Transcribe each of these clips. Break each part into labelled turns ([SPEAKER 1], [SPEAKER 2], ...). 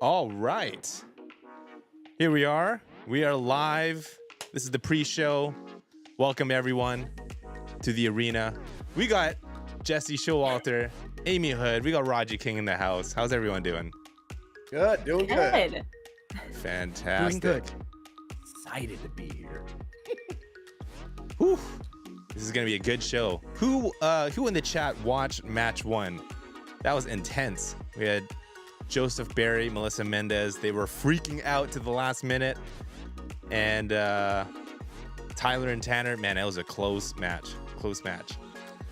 [SPEAKER 1] All right. Here we are. We are live. This is the pre-show. Welcome, everyone, to the arena. We got Jesse Showalter, Amy Hood. We got Raji King in the house. How's everyone doing?
[SPEAKER 2] Good, doing good.
[SPEAKER 1] Fantastic.
[SPEAKER 3] Doing good.
[SPEAKER 2] Excited to be here.
[SPEAKER 1] Whew. This is going to be a good show. Who in the chat watched match one? That was intense. We had Joseph Barry, Melissa Mendez. They were freaking out to the last minute. And Tyler and Tanner, man, it was a close match.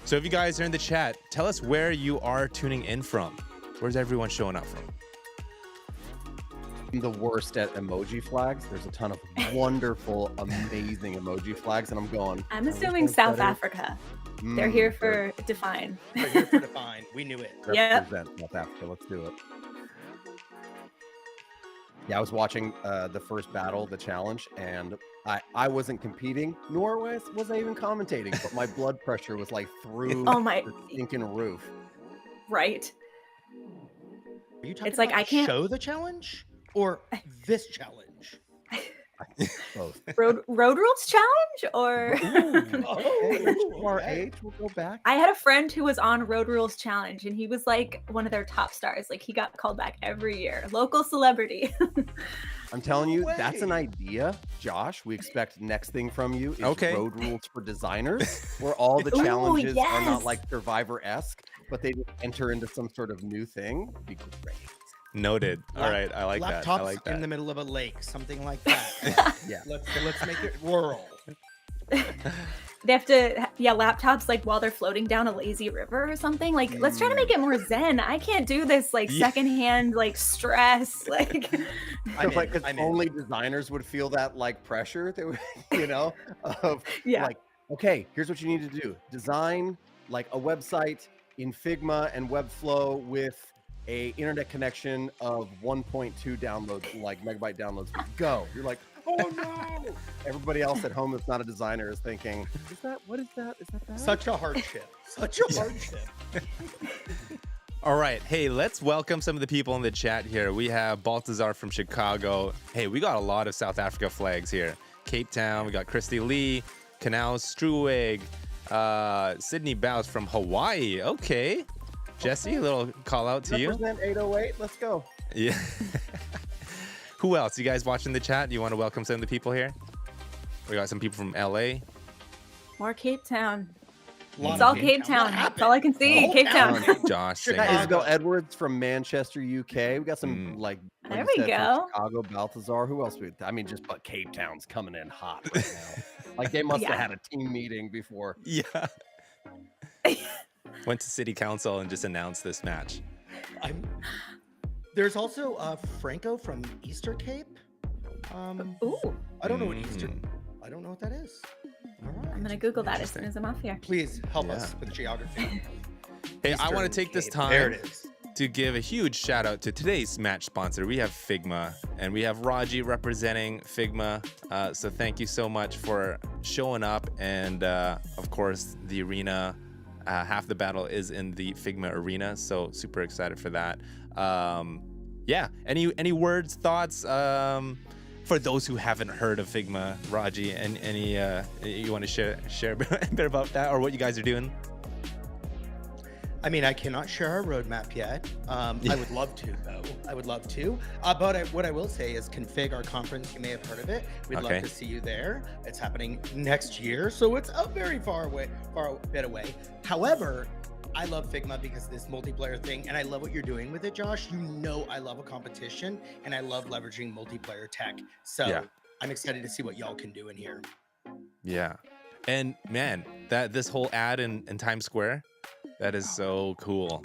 [SPEAKER 1] So if you guys are in the chat, tell us where you are tuning in from. Where's everyone showing up from?
[SPEAKER 2] I'm the worst at emoji flags. There's a ton of wonderful, amazing emoji flags, and
[SPEAKER 4] I'm assuming South Africa. They're here for Define.
[SPEAKER 3] They're here for Define. We knew it.
[SPEAKER 4] Yep.
[SPEAKER 2] Represent South Africa. Let's do it. Yeah, I was watching the first battle, the challenge, and I wasn't competing, nor was I even commentating, but my blood pressure was like through the stinking roof.
[SPEAKER 4] Right.
[SPEAKER 3] Are you talking
[SPEAKER 4] It's like
[SPEAKER 3] about
[SPEAKER 4] I can't
[SPEAKER 3] show the challenge or this challenge?
[SPEAKER 2] Both.
[SPEAKER 4] Road Rules challenge or
[SPEAKER 2] RH, we'll go back.
[SPEAKER 4] I had a friend who was on Road Rules challenge and he was like one of their top stars. Like he got called back every year. Local celebrity.
[SPEAKER 2] I'm telling you, that's an idea, Josh. We expect next thing from you is Road Rules for Designers, where all the challenges are not like Survivor-esque, but they just enter into some sort of new thing. It'd be great.
[SPEAKER 1] Noted. All right, I like that. I like that.
[SPEAKER 3] In the middle of a lake, something like that.
[SPEAKER 2] Yeah.
[SPEAKER 3] Let's make it whirl.
[SPEAKER 4] They have to, laptops like while they're floating down a lazy river or something. Like, let's try to make it more zen. I can't do this like secondhand like stress. Like,
[SPEAKER 2] only designers would feel that like pressure. They would, like, okay, here's what you need to do: design like a website in Figma and Webflow with a internet connection of 1.2 downloads, like megabyte downloads. Go. You're like, oh no! Everybody else at home that's not a designer is thinking, what is that? Is that bad?
[SPEAKER 3] Such a hardship. Such a hardship.
[SPEAKER 1] All right. Hey, let's welcome some of the people in the chat here. We have Baltazar from Chicago. Hey, we got a lot of South Africa flags here. Cape Town. We got Christy Lee, Canal Struwig, Sydney Bows from Hawaii. Okay. Jesse, a little call out to you.
[SPEAKER 2] Represent 808. Let's go.
[SPEAKER 1] Yeah. Who else? You guys watching the chat? Do you want to welcome some of the people here? We got some people from LA.
[SPEAKER 4] more Cape Town. It's all Cape Town. That's all I can see. Cape Town.
[SPEAKER 1] Josh.
[SPEAKER 2] Isabel Edwards from Manchester, UK. We got some
[SPEAKER 4] there we go.
[SPEAKER 2] Chicago, Balthazar. Who else? But Cape Town's coming in hot right now. Like they must have had a team meeting before.
[SPEAKER 1] Yeah. Went to city council and just announced this match.
[SPEAKER 3] There's also Franco from Easter Cape.
[SPEAKER 4] Ooh.
[SPEAKER 3] I don't know what Easter. I don't know what that is. All right.
[SPEAKER 4] I'm gonna Google that as soon as I'm off here.
[SPEAKER 3] Please help us with geography.
[SPEAKER 1] Hey, I want to take this time to give a huge shout out to today's match sponsor. We have Figma, and we have Raji representing Figma. So thank you so much for showing up. And of course, the arena. Half the battle is in the Figma arena, so super excited for that. Any words, thoughts for those who haven't heard of Figma, Raji? And any you want to share a bit about that or what you guys are doing?
[SPEAKER 3] I mean, I cannot share our roadmap yet. I would love to, though. I would love to. But what I will say is Config, our conference, you may have heard of it. We'd love to see you there. It's happening next year, so it's a very far bit away. However, I love Figma because of this multiplayer thing, and I love what you're doing with it, Josh. You know I love a competition, and I love leveraging multiplayer tech. So I'm excited to see what y'all can do in here.
[SPEAKER 1] Yeah. And man, this whole ad in Times Square, that is so cool.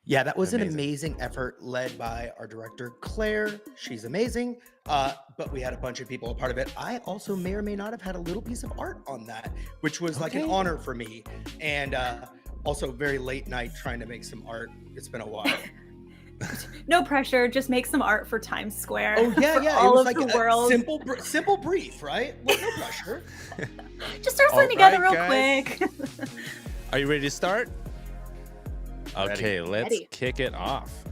[SPEAKER 3] Yeah, that was an amazing effort led by our director, Claire. She's amazing. But we had a bunch of people a part of it. I also may or may not have had a little piece of art on that, which was like an honor for me. And also very late night trying to make some art. It's been a while.
[SPEAKER 4] No pressure. Just make some art for Times Square.
[SPEAKER 3] Oh yeah, yeah.
[SPEAKER 4] All
[SPEAKER 3] it was
[SPEAKER 4] of
[SPEAKER 3] like
[SPEAKER 4] the world.
[SPEAKER 3] Simple brief, right? Well, no pressure.
[SPEAKER 4] Just throw something together real quick.
[SPEAKER 1] Are you ready to start?
[SPEAKER 2] Ready.
[SPEAKER 1] Okay, let's kick it off.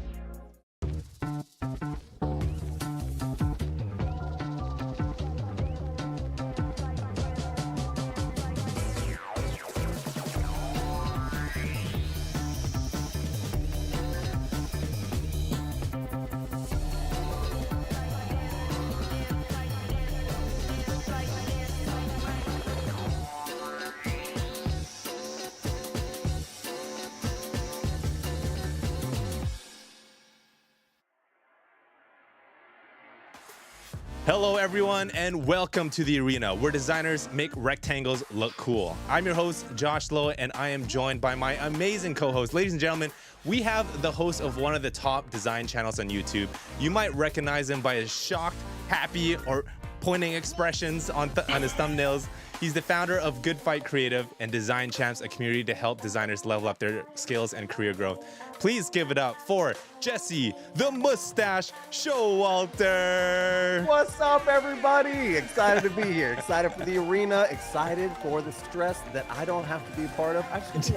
[SPEAKER 1] Hello, everyone, and welcome to the arena where designers make rectangles look cool. I'm your host, Josh Lowe, and I am joined by my amazing co-host. Ladies and gentlemen, we have the host of one of the top design channels on YouTube. You might recognize him by his shocked, happy, or pointing expressions on his thumbnails. He's the founder of Good Fight Creative and Design Champs, a community to help designers level up their skills and career growth. Please give it up for Jesse, the Mustache Showalter.
[SPEAKER 2] What's up, everybody? Excited to be here. Excited for the arena. Excited for the stress that I don't have to be a part of. I just want to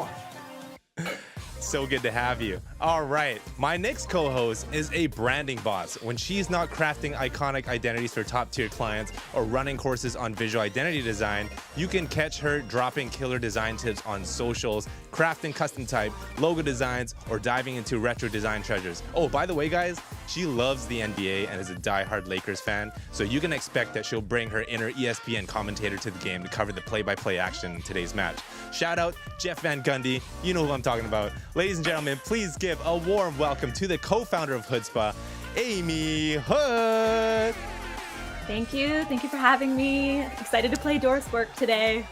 [SPEAKER 2] watch.
[SPEAKER 1] So good to have you. All right, my next co-host is a branding boss. When she's not crafting iconic identities for top-tier clients or running courses on visual identity design, you can catch her dropping killer design tips on socials, crafting custom type, logo designs, or diving into retro design treasures. Oh, by the way, guys, she loves the NBA and is a die-hard Lakers fan, so you can expect that she'll bring her inner ESPN commentator to the game to cover the play-by-play action in today's match. Shout out Jeff Van Gundy, you know who I'm talking about. Ladies and gentlemen, please give a warm welcome to the co-founder of Hoodspa, Amy Hood.
[SPEAKER 4] Thank you for having me. Excited to play Dorswork today.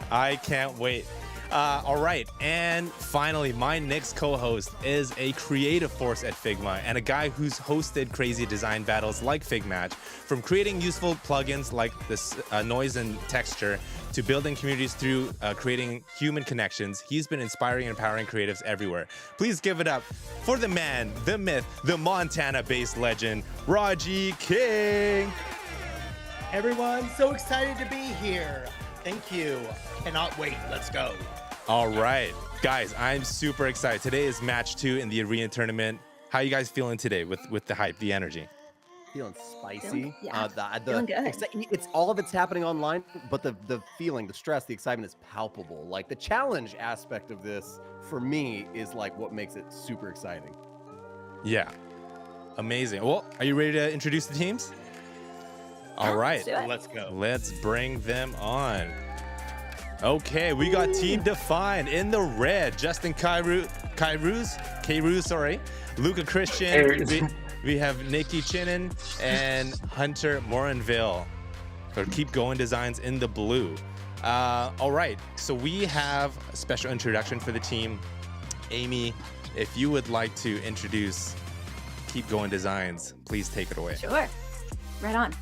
[SPEAKER 1] I can't wait. All right, and finally, my next co-host is a creative force at Figma and a guy who's hosted crazy design battles like Figmatch. From creating useful plugins like this noise and texture to building communities through creating human connections, he's been inspiring and empowering creatives everywhere. Please give it up for the man, the myth, the Montana-based legend, Raji King.
[SPEAKER 3] Everyone, so excited to be here. Thank you. Cannot wait. Let's go.
[SPEAKER 1] All right, guys, I'm super excited. Today is match 2 in the arena tournament. How are you guys feeling today with the hype, the energy?
[SPEAKER 2] Feeling spicy.
[SPEAKER 4] Feeling good.
[SPEAKER 2] It's all of it's happening online, but the feeling, the stress, the excitement is palpable. Like the challenge aspect of this for me is like what makes it super exciting.
[SPEAKER 1] Yeah, amazing. Well, are you ready to introduce the teams? All right,
[SPEAKER 3] let's go.
[SPEAKER 1] Let's bring them on. Okay, we got Team Defijn in the red. Justin Kairu, Luca Christian. We have Nikki Chinen and Hunter Morinville for Keep Going Designs in the blue. All right, so we have a special introduction for the team. Amy, if you would like to introduce Keep Going Designs, please take it away.
[SPEAKER 4] Sure, right on.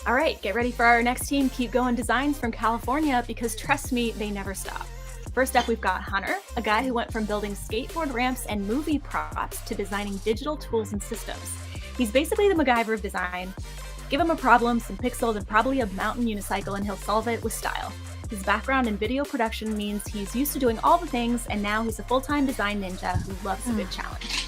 [SPEAKER 4] All right, get ready for our next team, Keep Going Designs from California, because trust me, they never stop. First up, we've got Hunter, a guy who went from building skateboard ramps and movie props to designing digital tools and systems. He's basically the MacGyver of design. Give him a problem, some pixels, and probably a mountain unicycle, and he'll solve it with style. His background in video production means he's used to doing all the things, and now he's a full-time design ninja who loves a good challenge.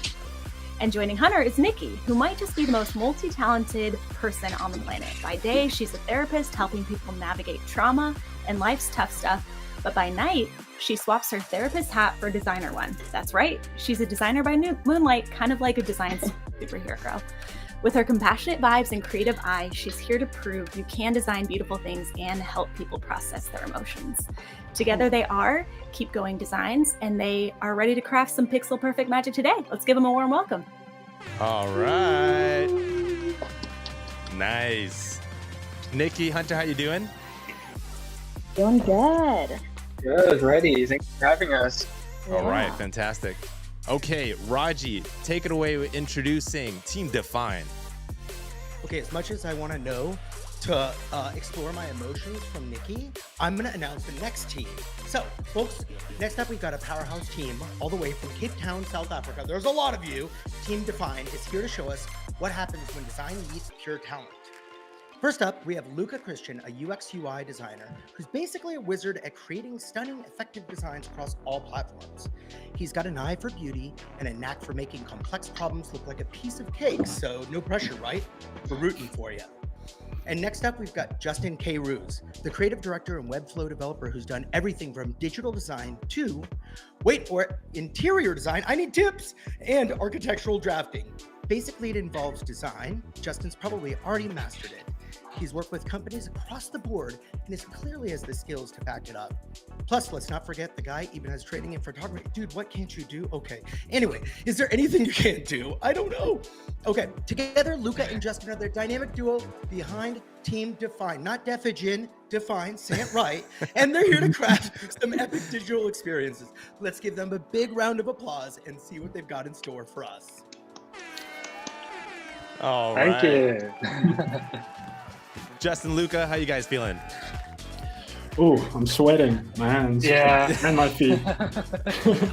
[SPEAKER 4] And joining Hunter is Nikki, who might just be the most multi-talented person on the planet. By day, she's a therapist helping people navigate trauma and life's tough stuff. But by night, she swaps her therapist hat for a designer one. That's right, she's a designer by moonlight, kind of like a design superhero. With her compassionate vibes and creative eye, she's here to prove you can design beautiful things and help people process their emotions. Together they are Keep Going Designs, and they are ready to craft some pixel perfect magic today. Let's give them a warm welcome.
[SPEAKER 1] All right. Nice. Nikki, Hunter, how you doing?
[SPEAKER 5] Doing good.
[SPEAKER 6] Good, ready. Thanks for having us.
[SPEAKER 1] Yeah. All right, fantastic. Okay, Raji, take it away with introducing Team Defijn.
[SPEAKER 3] Okay, as much as I want to know to explore my emotions from Nikki, I'm going to announce the next team. So, folks, next up we've got a powerhouse team all the way from Cape Town, South Africa. There's a lot of you. Team Defijn is here to show us what happens when design meets pure talent. First up, we have Luca Christian, a UX UI designer who's basically a wizard at creating stunning, effective designs across all platforms. He's got an eye for beauty and a knack for making complex problems look like a piece of cake, so no pressure, right? We're rooting for you. And next up, we've got Justin K. Ruse, the creative director and Webflow developer who's done everything from digital design to, wait for it, interior design, I need tips, and architectural drafting. Basically, it involves design. Justin's probably already mastered it. He's worked with companies across the board and is clearly has the skills to back it up. Plus, let's not forget the guy even has training in photography. Dude, what can't you do? Okay. Anyway, is there anything you can't do? I don't know. Okay. Together, Luca and Justin are the dynamic duo behind Team Defijn. Not Defijn, Defijn, say it right. And they're here to craft some epic digital experiences. Let's give them a big round of applause and see what they've got in store for us.
[SPEAKER 1] All
[SPEAKER 6] Thank you.
[SPEAKER 1] Justin, Luca, how you guys feeling?
[SPEAKER 7] Oh, I'm sweating. My hands.
[SPEAKER 6] Yeah.
[SPEAKER 7] And my feet.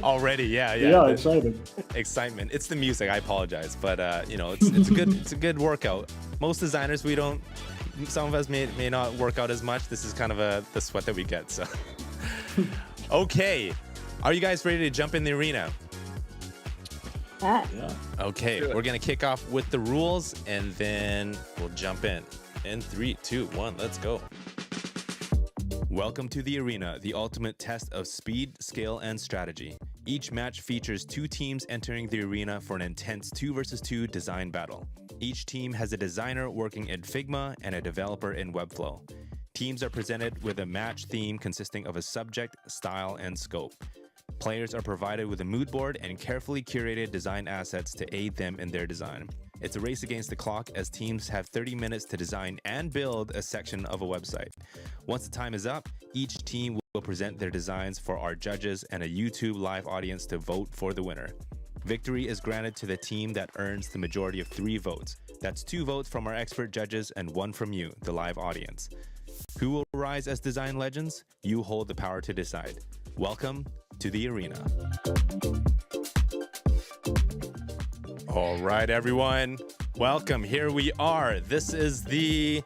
[SPEAKER 1] Already, yeah.
[SPEAKER 7] Yeah, excited.
[SPEAKER 1] Excitement. It's the music. I apologize, but it's a good workout. Most designers, some of us may not work out as much. This is kind of the sweat that we get. So, okay, are you guys ready to jump in the arena?
[SPEAKER 7] Yeah.
[SPEAKER 1] Okay, we're gonna kick off with the rules, and then we'll jump in. In 3, 2, 1, let's go. Welcome to the arena, the ultimate test of speed, skill, and strategy. Each match features 2 teams entering the arena for an intense 2 versus 2 design battle. Each team has a designer working in Figma and a developer in Webflow. Teams are presented with a match theme consisting of a subject, style, and scope. Players are provided with a mood board and carefully curated design assets to aid them in their design. It's a race against the clock as teams have 30 minutes to design and build a section of a website. Once the time is up, each team will present their designs for our judges and a YouTube live audience to vote for the winner. Victory is granted to the team that earns the majority of 3 votes. That's 2 votes from our expert judges and 1 from you, the live audience. Who will rise as design legends? You hold the power to decide. Welcome to the arena. All right, everyone. Welcome. Here we are. This is the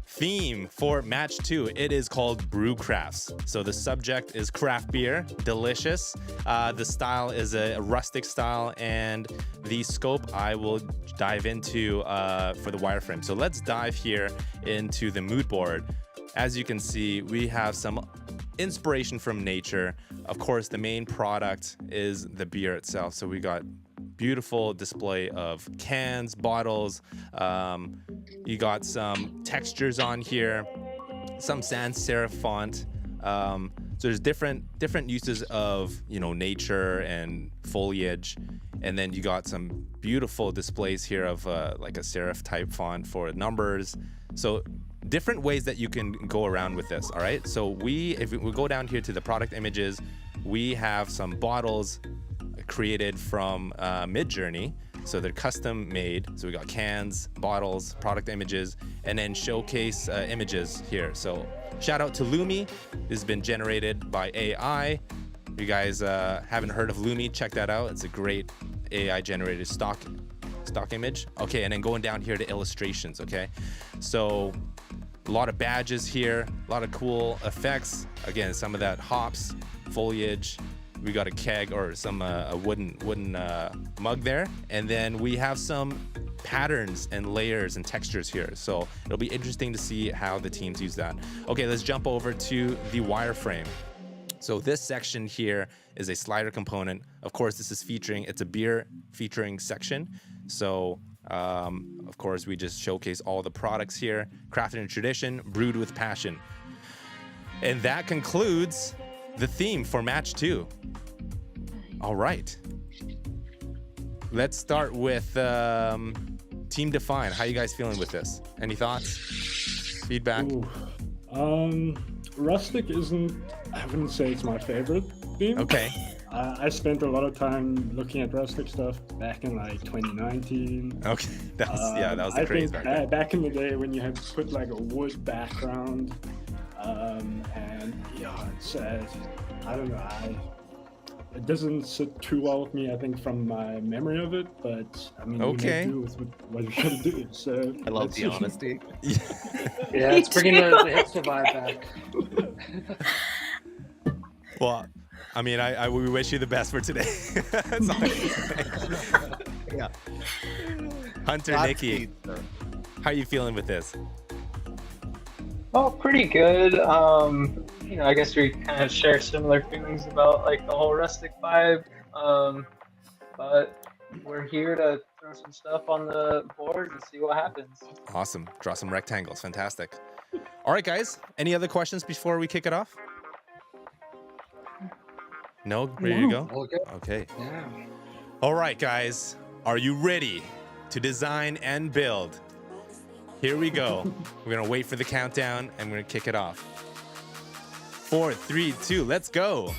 [SPEAKER 1] theme for match 2. It is called Brew Crafts. So the subject is craft beer, delicious. The style is a rustic style, and the scope I will dive into for the wireframe. So let's dive here into the mood board. As you can see, we have some inspiration from nature. Of course, the main product is the beer itself. So we got beautiful display of cans, bottles. You got some textures on here, some sans serif font. So there's different uses of nature and foliage, and then you got some beautiful displays here of like a serif type font for numbers. So different ways that you can go around with this. All right. So if we go down here to the product images, we have some bottles created from Midjourney. So they're custom made. So we got cans, bottles, product images, and then showcase images here. So shout out to Lumi. This has been generated by AI. If you guys haven't heard of Lumi, check that out. It's a great AI generated stock image. Okay, and then going down here to illustrations. Okay, so a lot of badges here, a lot of cool effects. Again, some of that hops, foliage. We got a keg or some a wooden mug there, and then we have some patterns and layers and textures here. So it'll be interesting to see how the teams use that. Okay, let's jump over to the wireframe. So this section here is a slider component. Of course, it's a beer featuring section. So of course, we just showcase all the products here. Crafted in tradition, brewed with passion. And that concludes the theme for match 2. All right. Let's start with Team Defijn. How you guys feeling with this? Any thoughts? Feedback?
[SPEAKER 7] Rustic I wouldn't say it's my favorite theme.
[SPEAKER 1] Okay.
[SPEAKER 7] I spent a lot of time looking at Rustic stuff back in like 2019.
[SPEAKER 1] Okay, that was the craze back then.
[SPEAKER 7] Back in the day when you had to put like a wood background, and it's I don't know, it doesn't sit too well with me, I think, from my memory of it, but I mean,
[SPEAKER 1] okay.
[SPEAKER 7] we make do with what we gotta do. So
[SPEAKER 2] I love the honesty.
[SPEAKER 6] Yeah, it's bringing the hipster vibe back.
[SPEAKER 1] Well, I mean, we wish you the best for today. That's all I can say.
[SPEAKER 2] Yeah.
[SPEAKER 1] Hunter, Nikki, how are you feeling with this?
[SPEAKER 6] Oh, pretty good. I guess we kind of share similar feelings about like the whole rustic vibe. But we're here to throw some stuff on the board and see what happens.
[SPEAKER 1] Awesome. Draw some rectangles. Fantastic. All right, guys. Any other questions before we kick it off? No? Ready to go? Okay.
[SPEAKER 6] Yeah.
[SPEAKER 1] All right, guys. Are you ready to design and build? Here we go. We're going to wait for the countdown and we're going to kick it off. 4, 3, 2, let's go.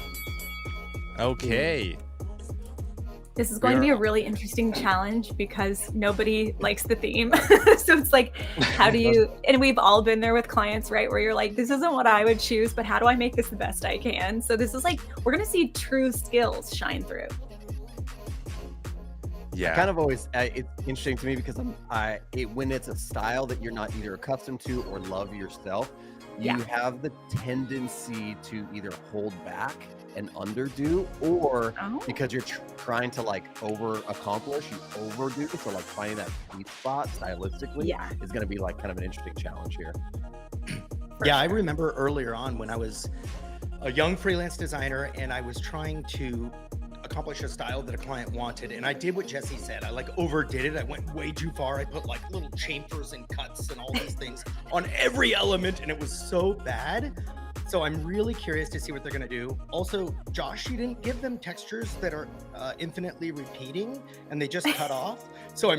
[SPEAKER 1] Okay.
[SPEAKER 4] This is going to be a really interesting challenge because nobody likes the theme. So it's like, how do you, and we've all been there with clients, right? Where you're like, this isn't what I would choose, but how do I make this the best I can? So this is like, we're going to see true skills shine through.
[SPEAKER 1] Yeah.
[SPEAKER 2] I kind of always, it's interesting to me because when it's a style that you're not either accustomed to or love yourself, you have the tendency to either hold back and underdo, or because you're trying to like over accomplish, you overdo. So like finding that sweet spot stylistically is going to be like kind of an interesting challenge here.
[SPEAKER 3] Yeah, I remember earlier on when I was a young freelance designer and I was trying to accomplish a style that a client wanted, and I did what Jesse said. I like overdid it. I went way too far. I put like little chambers and cuts and all these things on every element, and it was so bad. So I'm really curious to see what they're going to do. Also, Josh, you didn't give them textures that are infinitely repeating and they just cut off. So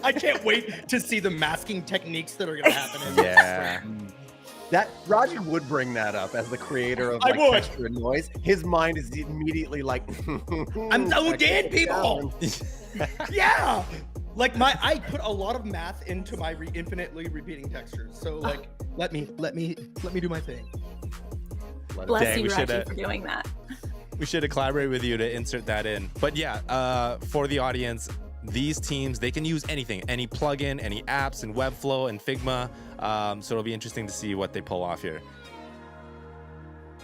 [SPEAKER 3] I can't wait to see the masking techniques that are going to happen in
[SPEAKER 1] Yeah.
[SPEAKER 2] That Roger would bring that up as the creator of like texture and noise. His mind is immediately like,
[SPEAKER 3] I'm so dead, people. Yeah. Like I put a lot of math into my infinitely repeating textures. So like, let me do my thing.
[SPEAKER 4] Bless you, Raji, for doing that.
[SPEAKER 1] We should have collaborated with you to insert that in. But yeah, for the audience, these teams, they can use anything, any plugin, any apps in Webflow and Figma. So it'll be interesting to see what they pull off here.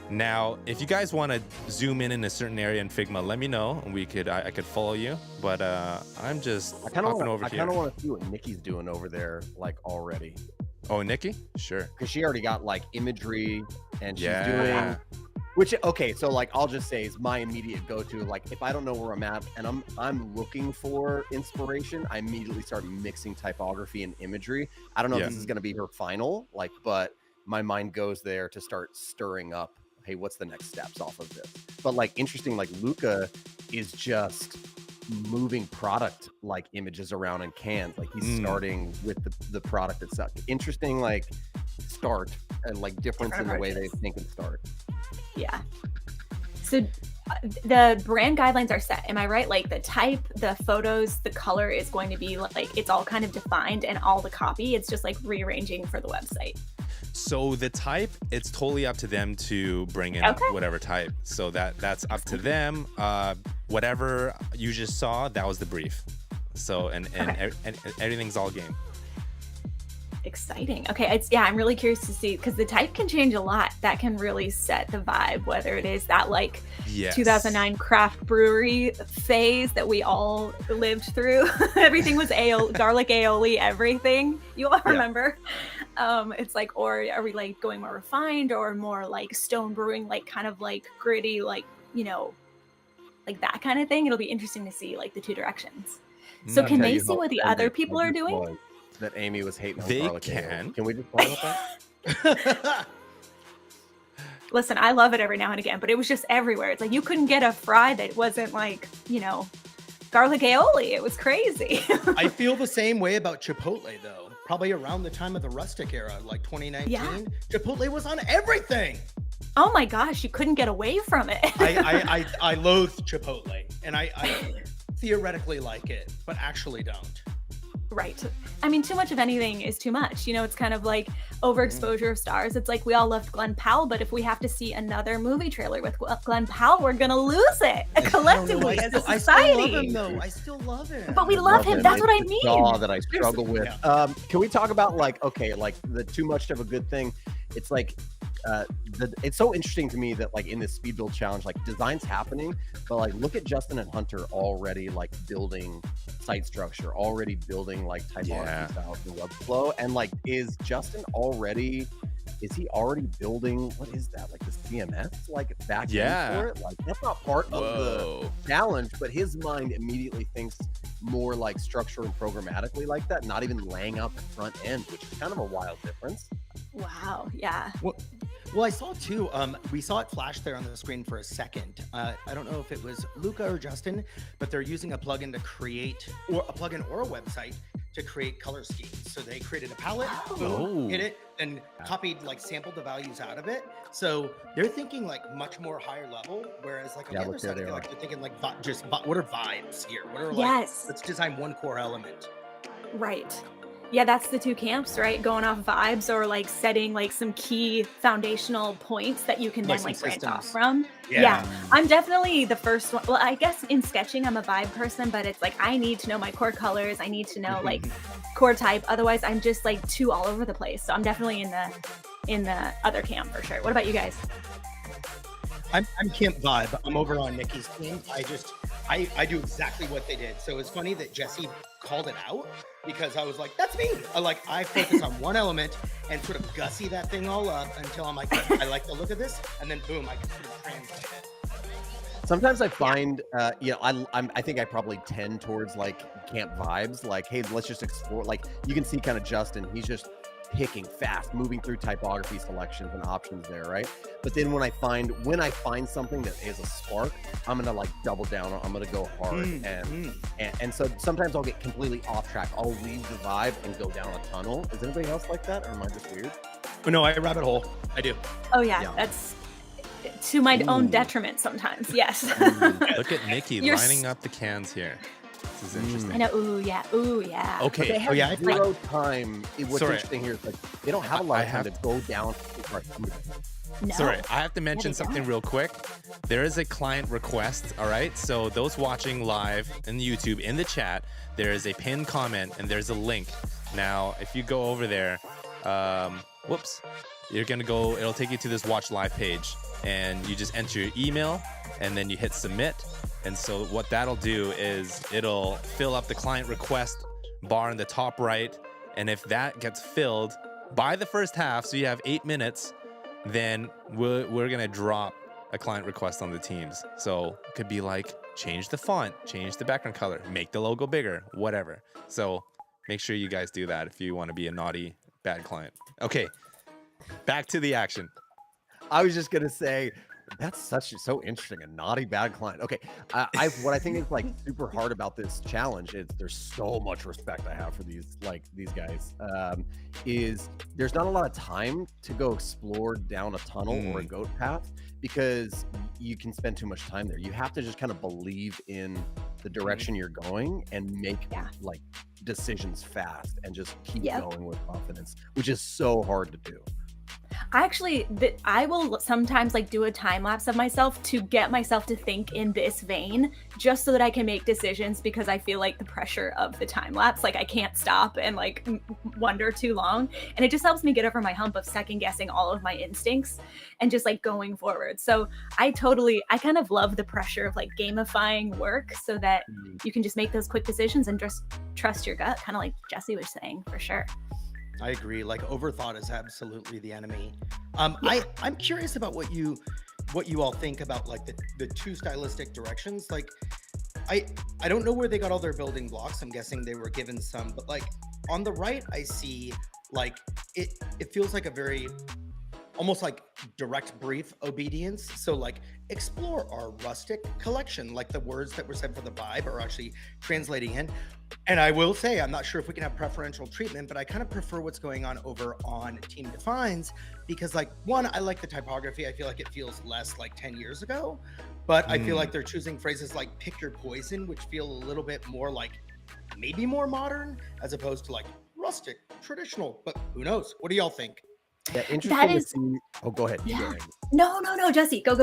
[SPEAKER 1] Now, if you guys want to zoom in a certain area in Figma, let me know, and I could follow you. But I'm just hopping over here.
[SPEAKER 2] I kind of want to see what Nikki's doing over there, like already.
[SPEAKER 1] Oh, Nikki? Sure.
[SPEAKER 2] Because she already got like imagery, and she's doing. Which, okay, so like I'll just say is my immediate go-to. Like if I don't know where I'm at and I'm looking for inspiration, I immediately start mixing typography and imagery. I don't know if this is going to be her final, like, but my mind goes there to start stirring up. Hey, what's the next steps off of this? But like interesting, like Luca is just moving product like images around in cans. Like he's starting with the product itself. Interesting, like start and like difference in the way they think and start.
[SPEAKER 4] Yeah. So the brand guidelines are set. Am I right? Like the type, the photos, the color is going to be like, it's all kind of defined, and all the copy, it's just like rearranging for the website.
[SPEAKER 1] So the type, it's totally up to them to bring in whatever type. So that's up to them. Whatever you just saw, that was the brief. So and everything's all game.
[SPEAKER 4] Exciting. Okay, I'm really curious to see, because the type can change a lot. That can really set the vibe, whether it is that like 2009 craft brewery phase that we all lived through. Everything was garlic aioli, everything. You all remember? It's like, or are we like going more refined or more like stone brewing, like kind of like gritty, like, you know, like that kind of thing. It'll be interesting to see like the two directions. So can they see what the other people are doing?
[SPEAKER 2] That Amy was hating on
[SPEAKER 1] they
[SPEAKER 2] garlic. Can we just talk about that?
[SPEAKER 4] Listen, I love it every now and again, but it was just everywhere. It's like you couldn't get a fry that wasn't like, you know, garlic aioli. It was crazy.
[SPEAKER 3] I feel the same way about Chipotle though. Probably around the time of the Rustic era, like 2019, Chipotle was on everything.
[SPEAKER 4] Oh my gosh, you couldn't get away from it.
[SPEAKER 3] I loathe Chipotle, and I theoretically like it, but actually don't.
[SPEAKER 4] Right. I mean, too much of anything is too much. You know, it's kind of like overexposure of stars. It's like we all loved Glenn Powell, but if we have to see another movie trailer with Glenn Powell, we're going to lose it collectively as a society.
[SPEAKER 3] I still love him, though. I still love him.
[SPEAKER 4] But we love him. That's what I mean.
[SPEAKER 2] It's that I struggle with. Yeah. Can we talk about like, okay, like the too much of a good thing? It's like, it's so interesting to me that like in this speed build challenge, like design's happening, but like look at Justin and Hunter already like building site structure, already building like typography styles in Webflow, and like is Justin already is he already building, what is that, like the CMS, like back end for it? Like that's not part of the challenge, but his mind immediately thinks more like structure and programmatically like that, not even laying out the front end, which is kind of a wild difference.
[SPEAKER 4] Wow. Yeah.
[SPEAKER 3] Well, I saw too. We saw it flash there on the screen for a second. I don't know if it was Luca or Justin, but they're using a plugin to create, or a plugin or a website to create color schemes. So they created a palette, boom, hit it, and copied, like sampled the values out of it. So they're thinking like much more higher level. Whereas like on the other side, I feel like they're thinking like what are vibes here? What are like, let's design one core element.
[SPEAKER 4] Right. Yeah, that's the two camps, right? Going off vibes or like setting like some key foundational points that you can then like branch off from. Yeah. I'm definitely the first one. Well, I guess in sketching, I'm a vibe person, but it's like I need to know my core colors. I need to know like core type. Otherwise, I'm just like too all over the place. So I'm definitely in the other camp for sure. What about you guys?
[SPEAKER 3] I'm camp vibe. I'm over on Nikki's team. I do exactly what they did. So it's funny that Jesse called it out because I was like, that's me. I focus on one element and sort of gussy that thing all up until I'm like, I like the look of this. And then boom, I can sort of translate it.
[SPEAKER 2] Sometimes I find, I think I probably tend towards like camp vibes. Like, hey, let's just explore. Like you can see kind of Justin, he's just picking fast, moving through typography selections and options there, right? But then when I find something that is a spark, I'm gonna like double down. I'm gonna go hard, and so sometimes I'll get completely off track. I'll leave the vibe and go down a tunnel. Is anybody else like that, or am I just weird?
[SPEAKER 3] No, I rabbit hole. I do.
[SPEAKER 4] Oh yeah. That's to my own detriment sometimes. Yes.
[SPEAKER 1] Look at Nikki lining up the cans here. This is interesting.
[SPEAKER 4] I know. Ooh yeah.
[SPEAKER 1] Okay.
[SPEAKER 2] They have zero time. What's interesting here is like they don't have a lot of time to go down.
[SPEAKER 4] No.
[SPEAKER 1] Sorry, I have to mention something real quick. There is a client request, all right? So those watching live in YouTube, in the chat, there is a pinned comment and there's a link. Now, if you go over there, you're gonna go, it'll take you to this watch live page and you just enter your email and then you hit submit. And so what that'll do is it'll fill up the client request bar in the top right. And if that gets filled by the first half, so you have 8 minutes, then we're gonna drop a client request on the teams. So it could be like, change the font, change the background color, make the logo bigger, whatever. So make sure you guys do that if you want to be a naughty, bad client. Okay, back to the action.
[SPEAKER 2] I was just gonna say, that's so interesting. A naughty bad client. Okay, what I think is like super hard about this challenge is there's so much respect I have for these guys. Is there's not a lot of time to go explore down a tunnel or a goat path because you can spend too much time there. You have to just kind of believe in the direction you're going and make like decisions fast and just keep going with confidence, which is so hard to do.
[SPEAKER 4] I will sometimes like do a time lapse of myself to get myself to think in this vein, just so that I can make decisions, because I feel like the pressure of the time lapse, like I can't stop and like wonder too long. And it just helps me get over my hump of second guessing all of my instincts and just like going forward. So I kind of love the pressure of like gamifying work so that you can just make those quick decisions and just trust your gut, kind of like Jesse was saying, for sure.
[SPEAKER 3] I agree. Like overthought is absolutely the enemy. I'm curious about what you all think about like the two stylistic directions. Like I don't know where they got all their building blocks. I'm guessing they were given some, but like on the right, I see like it feels like a very almost like direct brief obedience. So like explore our rustic collection, like the words that were said for the vibe are actually translating in. And I will say, I'm not sure if we can have preferential treatment, but I kind of prefer what's going on over on Team Defines because like one, I like the typography. I feel like it feels less like 10 years ago, but I feel like they're choosing phrases like pick your poison, which feel a little bit more like maybe more modern as opposed to like rustic, traditional, but who knows? What do y'all think?
[SPEAKER 2] Yeah, interesting to see. Oh, go ahead.
[SPEAKER 4] Yeah. No, Jesse, go.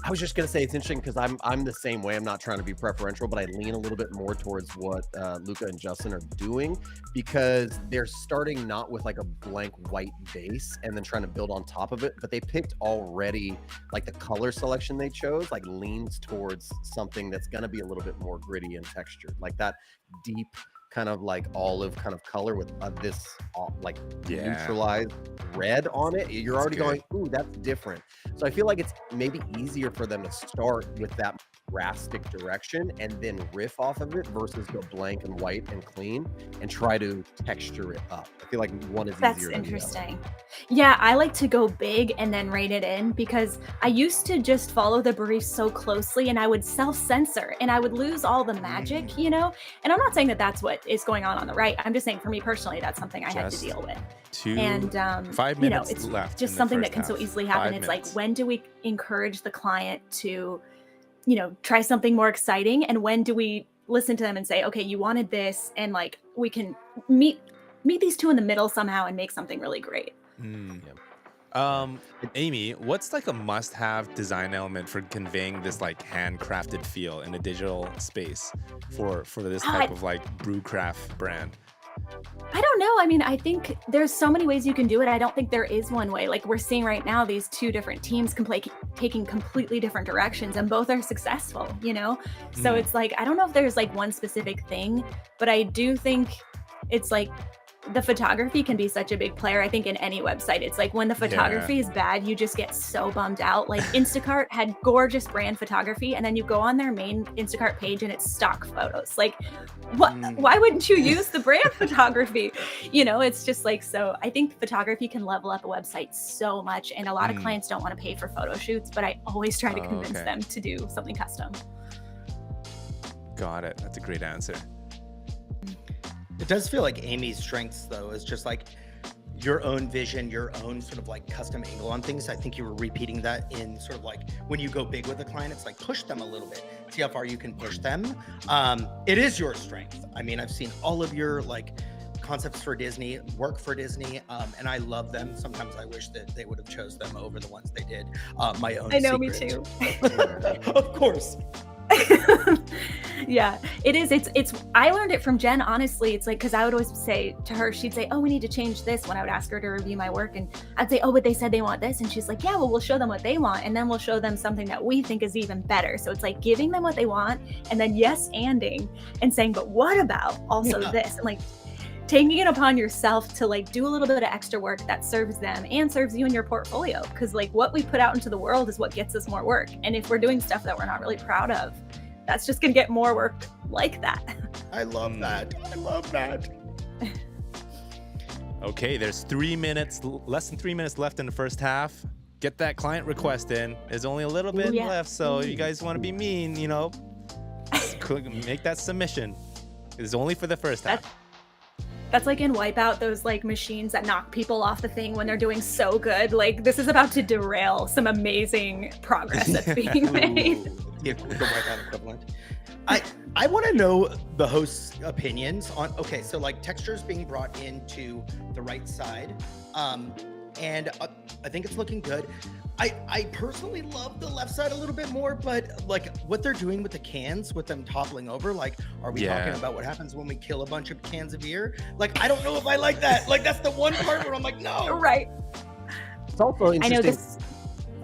[SPEAKER 2] I was just gonna say it's interesting because I'm the same way. I'm not trying to be preferential, but I lean a little bit more towards what Luca and Justin are doing because they're starting not with like a blank white base and then trying to build on top of it, but they picked already like the color selection they chose like leans towards something that's gonna be a little bit more gritty and textured, like that deep kind of like olive kind of color with this neutralized red on it, you're already going, ooh, that's different. So I feel like it's maybe easier for them to start with that Rustic direction and then riff off of it versus go blank and white and clean and try to texture it up. I feel like one is
[SPEAKER 4] That's
[SPEAKER 2] easier.
[SPEAKER 4] interesting. Yeah, I like to go big and then rein it in because I used to just follow the brief so closely and I would self-censor and I would lose all the magic, you know? And I'm not saying that that's what is going on the right. I'm just saying for me personally, that's something I had to deal with.
[SPEAKER 1] 5 minutes
[SPEAKER 4] it's
[SPEAKER 1] left.
[SPEAKER 4] just something that can so easily happen. It's like, when do we encourage the client to, try something more exciting? And when do we listen to them and say, okay, you wanted this, and like we can meet these two in the middle somehow and make something really great.
[SPEAKER 1] Amy, what's like a must-have design element for conveying this like handcrafted feel in a digital space for this type of like brewcraft brand?
[SPEAKER 4] I don't know. I mean, I think there's so many ways you can do it. I don't think there is one way. Like we're seeing right now, these two different teams can play taking completely different directions and both are successful, So it's like, I don't know if there's like one specific thing, but I do think it's like the photography can be such a big player. I think in any website, it's like when the photography is bad, you just get so bummed out. Like Instacart had gorgeous brand photography, and then you go on their main Instacart page and it's stock photos. Like, what? Why wouldn't you use the brand photography? It's just like, so I think photography can level up a website so much, and a lot of clients don't want to pay for photo shoots, but I always try to convince them to do something custom.
[SPEAKER 1] Got it. That's a great answer.
[SPEAKER 3] It does feel like Amy's strengths, though, is just like your own vision, your own sort of like custom angle on things. I think you were repeating that in sort of like when you go big with a client, it's like push them a little bit, see how far you can push them. It is your strength. I mean, I've seen all of your like concepts for Disney, work for Disney, and I love them. Sometimes I wish that they would have chose them over the ones they did. My own
[SPEAKER 4] I know,
[SPEAKER 3] secret.
[SPEAKER 4] me too.
[SPEAKER 3] Of course.
[SPEAKER 4] Yeah, it is. It's I learned it from Jen, honestly. It's like, because I would always say to her, she'd say, oh, we need to change this, when I would ask her to review my work, and I'd say, oh, but they said they want this, and she's like, yeah, well, we'll show them what they want, and then we'll show them something that we think is even better. So it's like giving them what they want and then yes-anding and saying, but what about also this, and like taking it upon yourself to like do a little bit of extra work that serves them and serves you in your portfolio. Because like what we put out into the world is what gets us more work. And if we're doing stuff that we're not really proud of, that's just going to get more work like that.
[SPEAKER 3] I love that. I love that.
[SPEAKER 1] Okay, there's 3 minutes, less than 3 minutes left in the first half. Get that client request in. There's only a little bit left, so you guys want to be mean, make that submission. It's only for the first half.
[SPEAKER 4] That's like in Wipeout, those like machines that knock people off the thing when they're doing so good. Like this is about to derail some amazing progress that's being made.
[SPEAKER 3] The Wipeout equivalent. I want to know the host's opinions on, okay, so like textures being brought into the right side. And I think it's looking good. I personally love the left side a little bit more, but like what they're doing with the cans, with them toppling over, like, are we talking about what happens when we kill a bunch of cans of beer? Like, I don't know if I like that. Like, that's the one part where I'm like, no.
[SPEAKER 4] Right.
[SPEAKER 2] It's also interesting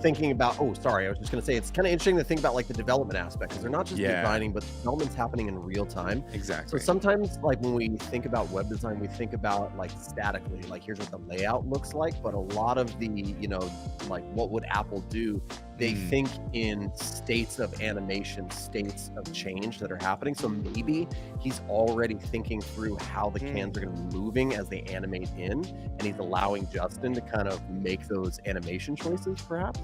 [SPEAKER 2] thinking about, I was just going to say, it's kind of interesting to think about like the development aspect, because they're not just designing, but the development's happening in real time.
[SPEAKER 1] Exactly.
[SPEAKER 2] So sometimes like when we think about web design, we think about like statically, like here's what the layout looks like, but a lot of the, like what would Apple do? They think in states of animation, states of change that are happening. So maybe he's already thinking through how the cans are going to be moving as they animate in, and he's allowing Justin to kind of make those animation choices, perhaps.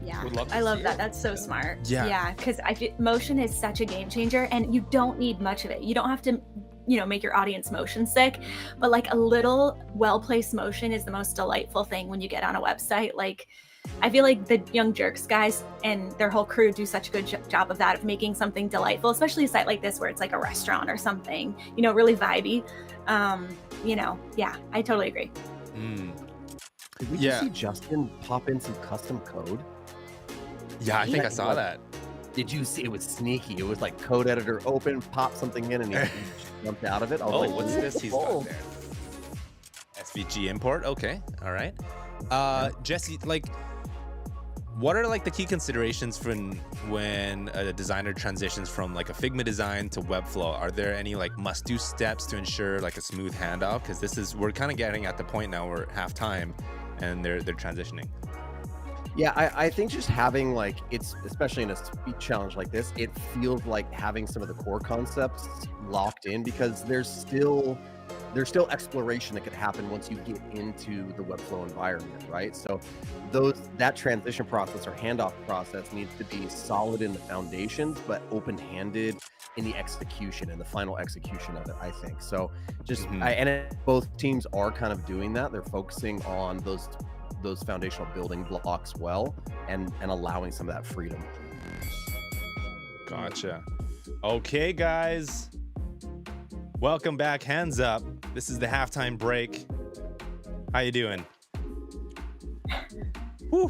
[SPEAKER 4] Yeah, I love that. That's so smart. Yeah, because motion is such a game changer, and you don't need much of it. You don't have to make your audience motion sick, but like a little well-placed motion is the most delightful thing when you get on a website. Like, I feel like the Young Jerks guys and their whole crew do such a good job of that, of making something delightful, especially a site like this where it's like a restaurant or something, really vibey. I totally agree.
[SPEAKER 2] Did we just see Justin pop in some custom code?
[SPEAKER 1] Yeah, I think I saw that.
[SPEAKER 2] Did you see? It was sneaky. It was like code editor open, pop something in, and he jumped out of it. I was like,
[SPEAKER 1] what's this he's got there? SVG import. Okay, all right. Jesse, like, what are like the key considerations when a designer transitions from like a Figma design to Webflow? Are there any like must-do steps to ensure like a smooth handoff? Because we're kind of getting at the point now where halftime and they're transitioning.
[SPEAKER 2] Yeah, I think just having like, it's especially in a speed challenge like this, it feels like having some of the core concepts locked in, because there's still exploration that could happen once you get into the Webflow environment, right? So that transition process or handoff process needs to be solid in the foundations, but open-handed in the execution and the final execution of it, I think. So just, both teams are kind of doing that. They're focusing on those foundational building blocks well, and allowing some of that freedom.
[SPEAKER 1] Gotcha. Okay, guys. Welcome back. Hands up. This is the halftime break. How you doing? Whew.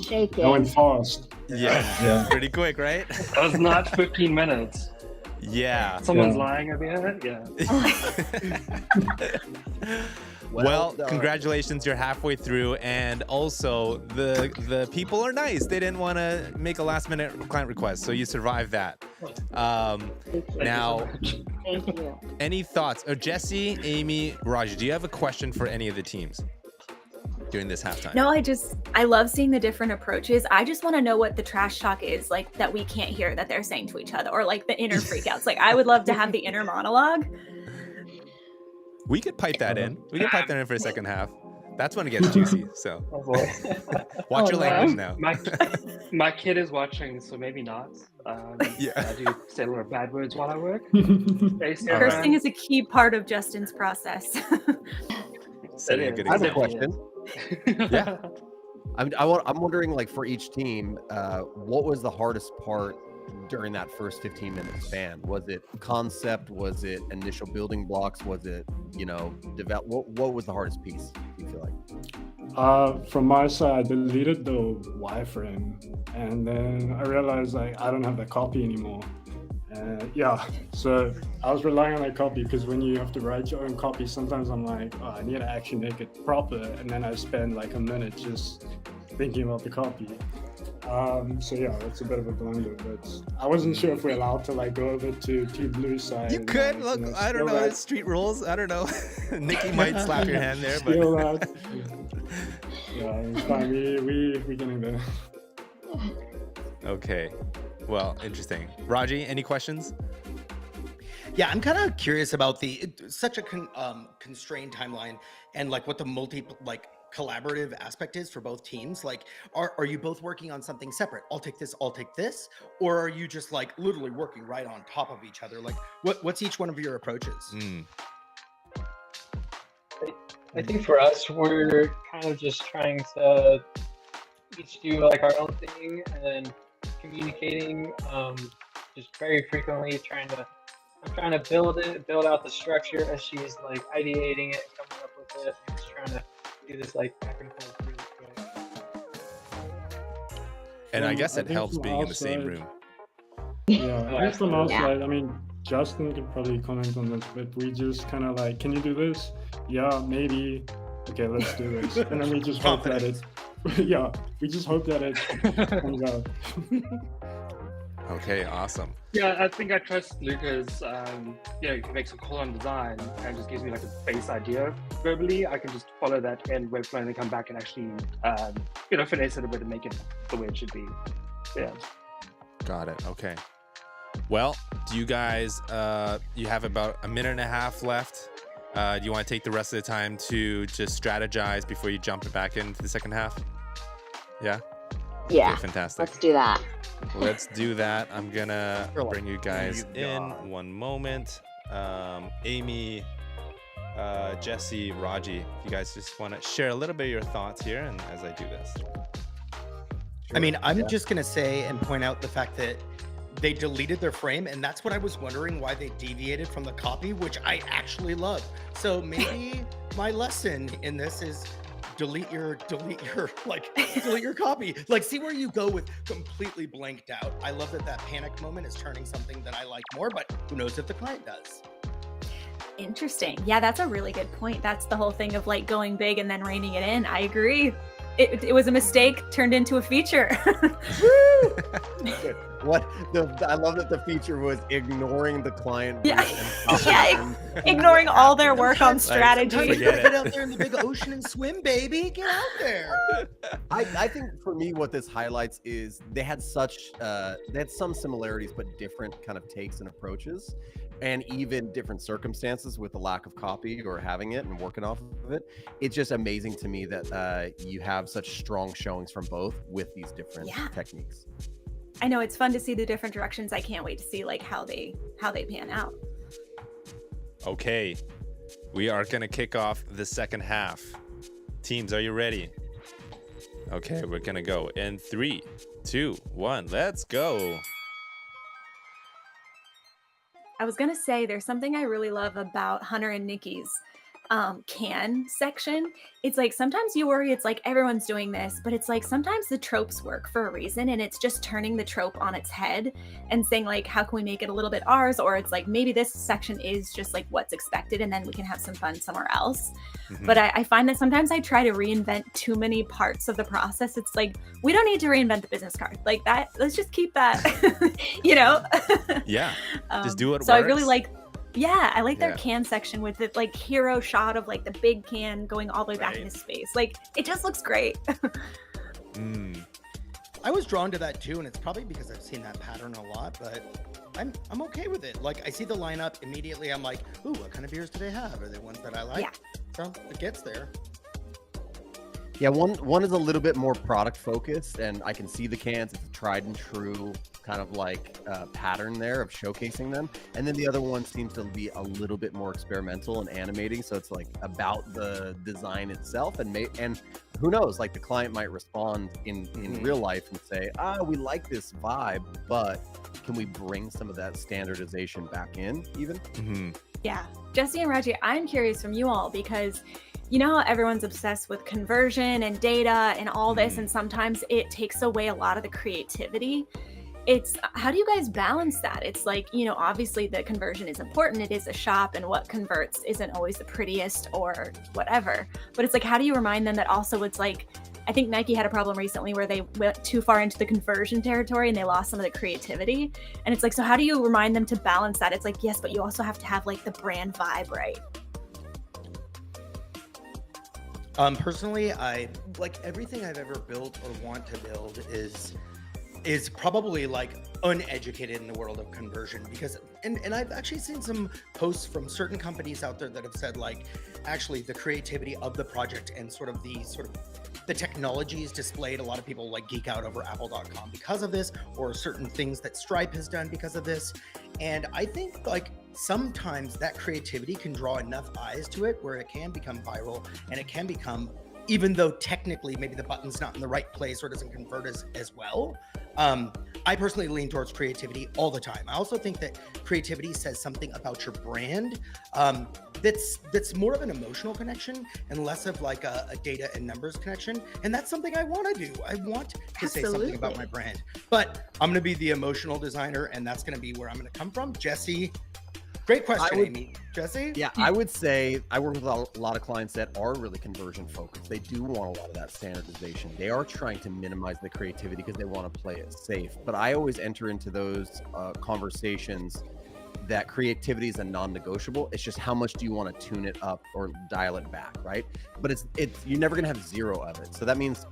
[SPEAKER 5] Shake it.
[SPEAKER 7] Going fast.
[SPEAKER 1] Yeah. Pretty quick, right?
[SPEAKER 6] That was not 15 minutes.
[SPEAKER 1] Yeah.
[SPEAKER 6] Someone's lying over here. Yeah.
[SPEAKER 1] Well, congratulations, you're halfway through, and also the people are nice. They didn't want to make a last-minute client request, so you survived that. Now,
[SPEAKER 5] Thank you.
[SPEAKER 1] any thoughts? Jesse, Amy, Raj, do you have a question for any of the teams during this halftime?
[SPEAKER 4] No, I love seeing the different approaches. I just want to know what the trash talk is, like, that we can't hear that they're saying to each other, or like the inner freakouts. Like, I would love to have the inner monologue.
[SPEAKER 1] We could pipe that in. We could pipe that in for a second half. That's when it gets juicy. So watch your language now.
[SPEAKER 6] My kid is watching, so maybe not.
[SPEAKER 1] Yeah.
[SPEAKER 6] I do say a lot of bad words while I work.
[SPEAKER 4] Cursing is a key part of Justin's process.
[SPEAKER 1] Setting a good
[SPEAKER 2] I have a
[SPEAKER 1] example.
[SPEAKER 2] question.
[SPEAKER 1] Yeah.
[SPEAKER 2] I'm wondering, like, for each team, what was the hardest part during that first 15-minute span? Was it concept? Was it initial building blocks? Was it, develop? What was the hardest piece, you feel like?
[SPEAKER 7] From my side, I deleted the wireframe, and then I realized like I don't have that copy anymore. So I was relying on that copy, because when you have to write your own copy, sometimes I'm like, oh, I need to actually make it proper, and then I spend like a minute just thinking about the copy. It's a bit of a blunder, but I wasn't sure if we're allowed to like go over to Team Blue's side.
[SPEAKER 1] You could look. I don't know. It's street rules. I don't know. Nikki might slap your hand there, but
[SPEAKER 7] it's fine. We getting there.
[SPEAKER 1] Okay. Well, interesting. Raji, any questions?
[SPEAKER 3] Yeah, I'm kind of curious about such a constrained timeline, and like what the collaborative aspect is for both teams. Like, are you both working on something separate? I'll take this, or are you just like literally working right on top of each other? Like, what's each one of your approaches?
[SPEAKER 8] I think for us, we're kind of just trying to each do like our own thing, and then communicating just very frequently, I'm trying to build out the structure as she's like ideating it, coming up with it, and just trying to do this like back and forth really quick.
[SPEAKER 1] And I guess it helps being in the same room.
[SPEAKER 7] Yeah, I guess from our side, I mean, Justin could probably comment on this, but we just kind of like, can you do this? Yeah, maybe. Okay, let's do this. And then we just hope that it comes out.
[SPEAKER 1] Okay, awesome.
[SPEAKER 6] Yeah, I think I trust Lucas. He makes a call on design and just gives me like a base idea verbally. I can just follow that in Webflow and then come back and actually, finesse it a bit and make it the way it should be. Yeah.
[SPEAKER 1] Got it. Okay. Well, do you guys, you have about a minute and a half left. Do you want to take the rest of the time to just strategize before you jump back into the second half? Yeah?
[SPEAKER 5] Yeah.
[SPEAKER 1] Okay, fantastic.
[SPEAKER 5] Let's do that.
[SPEAKER 1] Let's do that. I'm gonna bring you guys in one moment. Amy, Jesse, Raji, if you guys just want to share a little bit of your thoughts here, and as I do this.
[SPEAKER 3] I mean, I'm just gonna say and point out the fact that they deleted their frame, and that's what I was wondering, why they deviated from the copy, which I actually love. So maybe my lesson in this is delete your copy. Like, see where you go with completely blanked out. I love that panic moment is turning something that I like more, but who knows if the client does.
[SPEAKER 4] Interesting. Yeah, that's a really good point. That's the whole thing of like going big and then reining it in. I agree. it was a mistake turned into a feature.
[SPEAKER 2] I love that the feature was ignoring the client.
[SPEAKER 4] Ignoring all their work on strategy.
[SPEAKER 3] Get out there in the big ocean and swim, baby. Get out there.
[SPEAKER 2] I think for me, what this highlights is they had some similarities, but different kind of takes and approaches, and even different circumstances with the lack of copy or having it and working off of it. It's just amazing to me that you have such strong showings from both with these different techniques.
[SPEAKER 4] I know, it's fun to see the different directions. I can't wait to see like how they pan out.
[SPEAKER 1] Okay, we are gonna kick off the second half. Teams, are you ready? Okay, we're gonna go in 3, 2, 1, let's go.
[SPEAKER 4] I was gonna say there's something I really love about Hunter and Nikki's can section. It's like sometimes you worry it's like everyone's doing this, but it's like sometimes the tropes work for a reason, and it's just turning the trope on its head and saying like, how can we make it a little bit ours? Or it's like maybe this section is just like what's expected, and then we can have some fun somewhere else. But I find that sometimes I try to reinvent too many parts of the process. It's like, we don't need to reinvent the business card like that. Let's just keep that,
[SPEAKER 1] Just do it.
[SPEAKER 4] So works. I really like I like their can section with the like hero shot of like the big can going all the way back into space. Like, it just looks great.
[SPEAKER 3] I was drawn to that too, and it's probably because I've seen that pattern a lot, but I'm okay with it. Like, I see the lineup immediately. I'm like, ooh, what kind of beers do they have? Are they ones that I like? Yeah. So it gets there.
[SPEAKER 2] Yeah, one is a little bit more product focused, and I can see the cans. It's a tried and true kind of like pattern there of showcasing them. And then the other one seems to be a little bit more experimental and animating. So it's like about the design itself, and who knows, like the client might respond in real life and say, we like this vibe, but can we bring some of that standardization back in even?
[SPEAKER 4] Yeah, Jesse and Reggie, I'm curious from you all, because you know how everyone's obsessed with conversion and data and all this, and sometimes it takes away a lot of the creativity. It's how do you guys balance that? It's like, obviously the conversion is important. It is a shop, and what converts isn't always the prettiest or whatever. But it's like, how do you remind them that also it's like, I think Nike had a problem recently where they went too far into the conversion territory and they lost some of the creativity. And it's like, so how do you remind them to balance that? It's like, yes, but you also have to have like the brand vibe, right?
[SPEAKER 3] Personally, I like everything I've ever built or want to build is probably like uneducated in the world of conversion, because and I've actually seen some posts from certain companies out there that have said like, actually the creativity of the project and the technologies displayed, a lot of people like geek out over apple.com because of this, or certain things that Stripe has done because of this. And I think like sometimes that creativity can draw enough eyes to it where it can become viral, and it can become, even though technically maybe the button's not in the right place or doesn't convert as well. I personally lean towards creativity all the time. I also think that creativity says something about your brand that's more of an emotional connection and less of like a data and numbers connection. And that's something I want to do. I want to say something about my brand, but I'm going to be the emotional designer, and that's going to be where I'm going to come from. Jesse, great question, Amy. Jesse?
[SPEAKER 2] Yeah, I would say I work with a lot of clients that are really conversion focused. They do want a lot of that standardization. They are trying to minimize the creativity because they want to play it safe. But I always enter into those conversations that creativity is a non-negotiable. It's just how much do you want to tune it up or dial it back, right? But it's you're never gonna have zero of it. So that means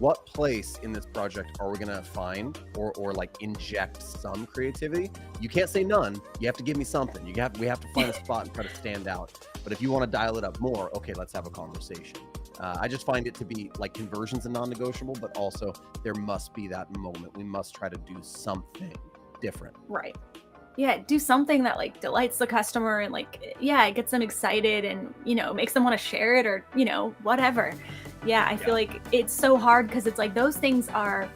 [SPEAKER 2] what place in this project are we gonna find or like inject some creativity? You can't say none. You have to give me something. We have to find a spot and try to stand out. But if you want to dial it up more, okay, let's have a conversation. I just find it to be like conversions a non-negotiable, but also there must be that moment. We must try to do something different.
[SPEAKER 4] Right. Yeah, do something that like delights the customer and like, it gets them excited and, makes them want to share it or, whatever. Yeah, I feel like it's so hard because it's like those things are,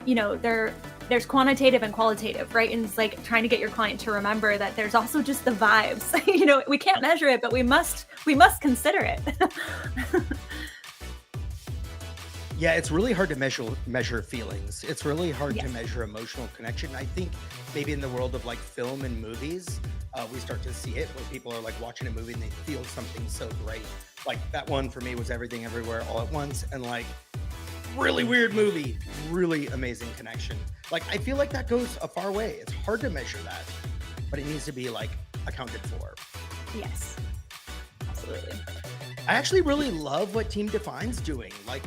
[SPEAKER 4] there's quantitative and qualitative, right? And it's like trying to get your client to remember that there's also just the vibes. We can't measure it, but we must consider it.
[SPEAKER 3] Yeah, it's really hard to measure feelings. It's really hard to measure emotional connection. I think maybe in the world of like film and movies, we start to see it where people are like watching a movie and they feel something so great. Like that one for me was Everything Everywhere All at Once. And like, really weird movie, really amazing connection. Like, I feel like that goes a far way. It's hard to measure that, but it needs to be like accounted for.
[SPEAKER 4] Yes, absolutely.
[SPEAKER 3] I actually really love what Team Define's doing. Like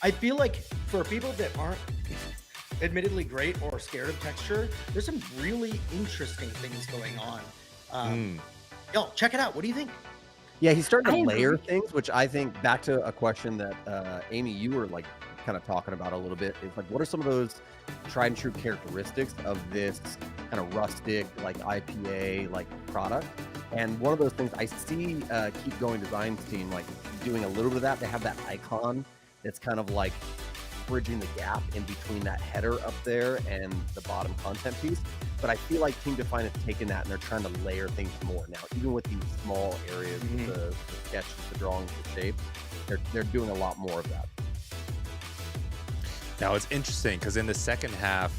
[SPEAKER 3] I feel like for people that aren't admittedly great or scared of texture, there's some really interesting things going on. Yo, check it out. What do you think?
[SPEAKER 2] Yeah, he's starting to layer things, which I think, back to a question that Amy, you were like kind of talking about a little bit, is like, what are some of those tried and true characteristics of this kind of rustic, like IPA, like product? And one of those things I see Keep Going Designs team like doing a little bit of that. They have that icon that's kind of like bridging the gap in between that header up there and the bottom content piece. But I feel like Team Define has taken that and they're trying to layer things more now, even with these small areas, the sketches, the drawings, the shapes. They're doing a lot more of that.
[SPEAKER 1] Now it's interesting because in the second half,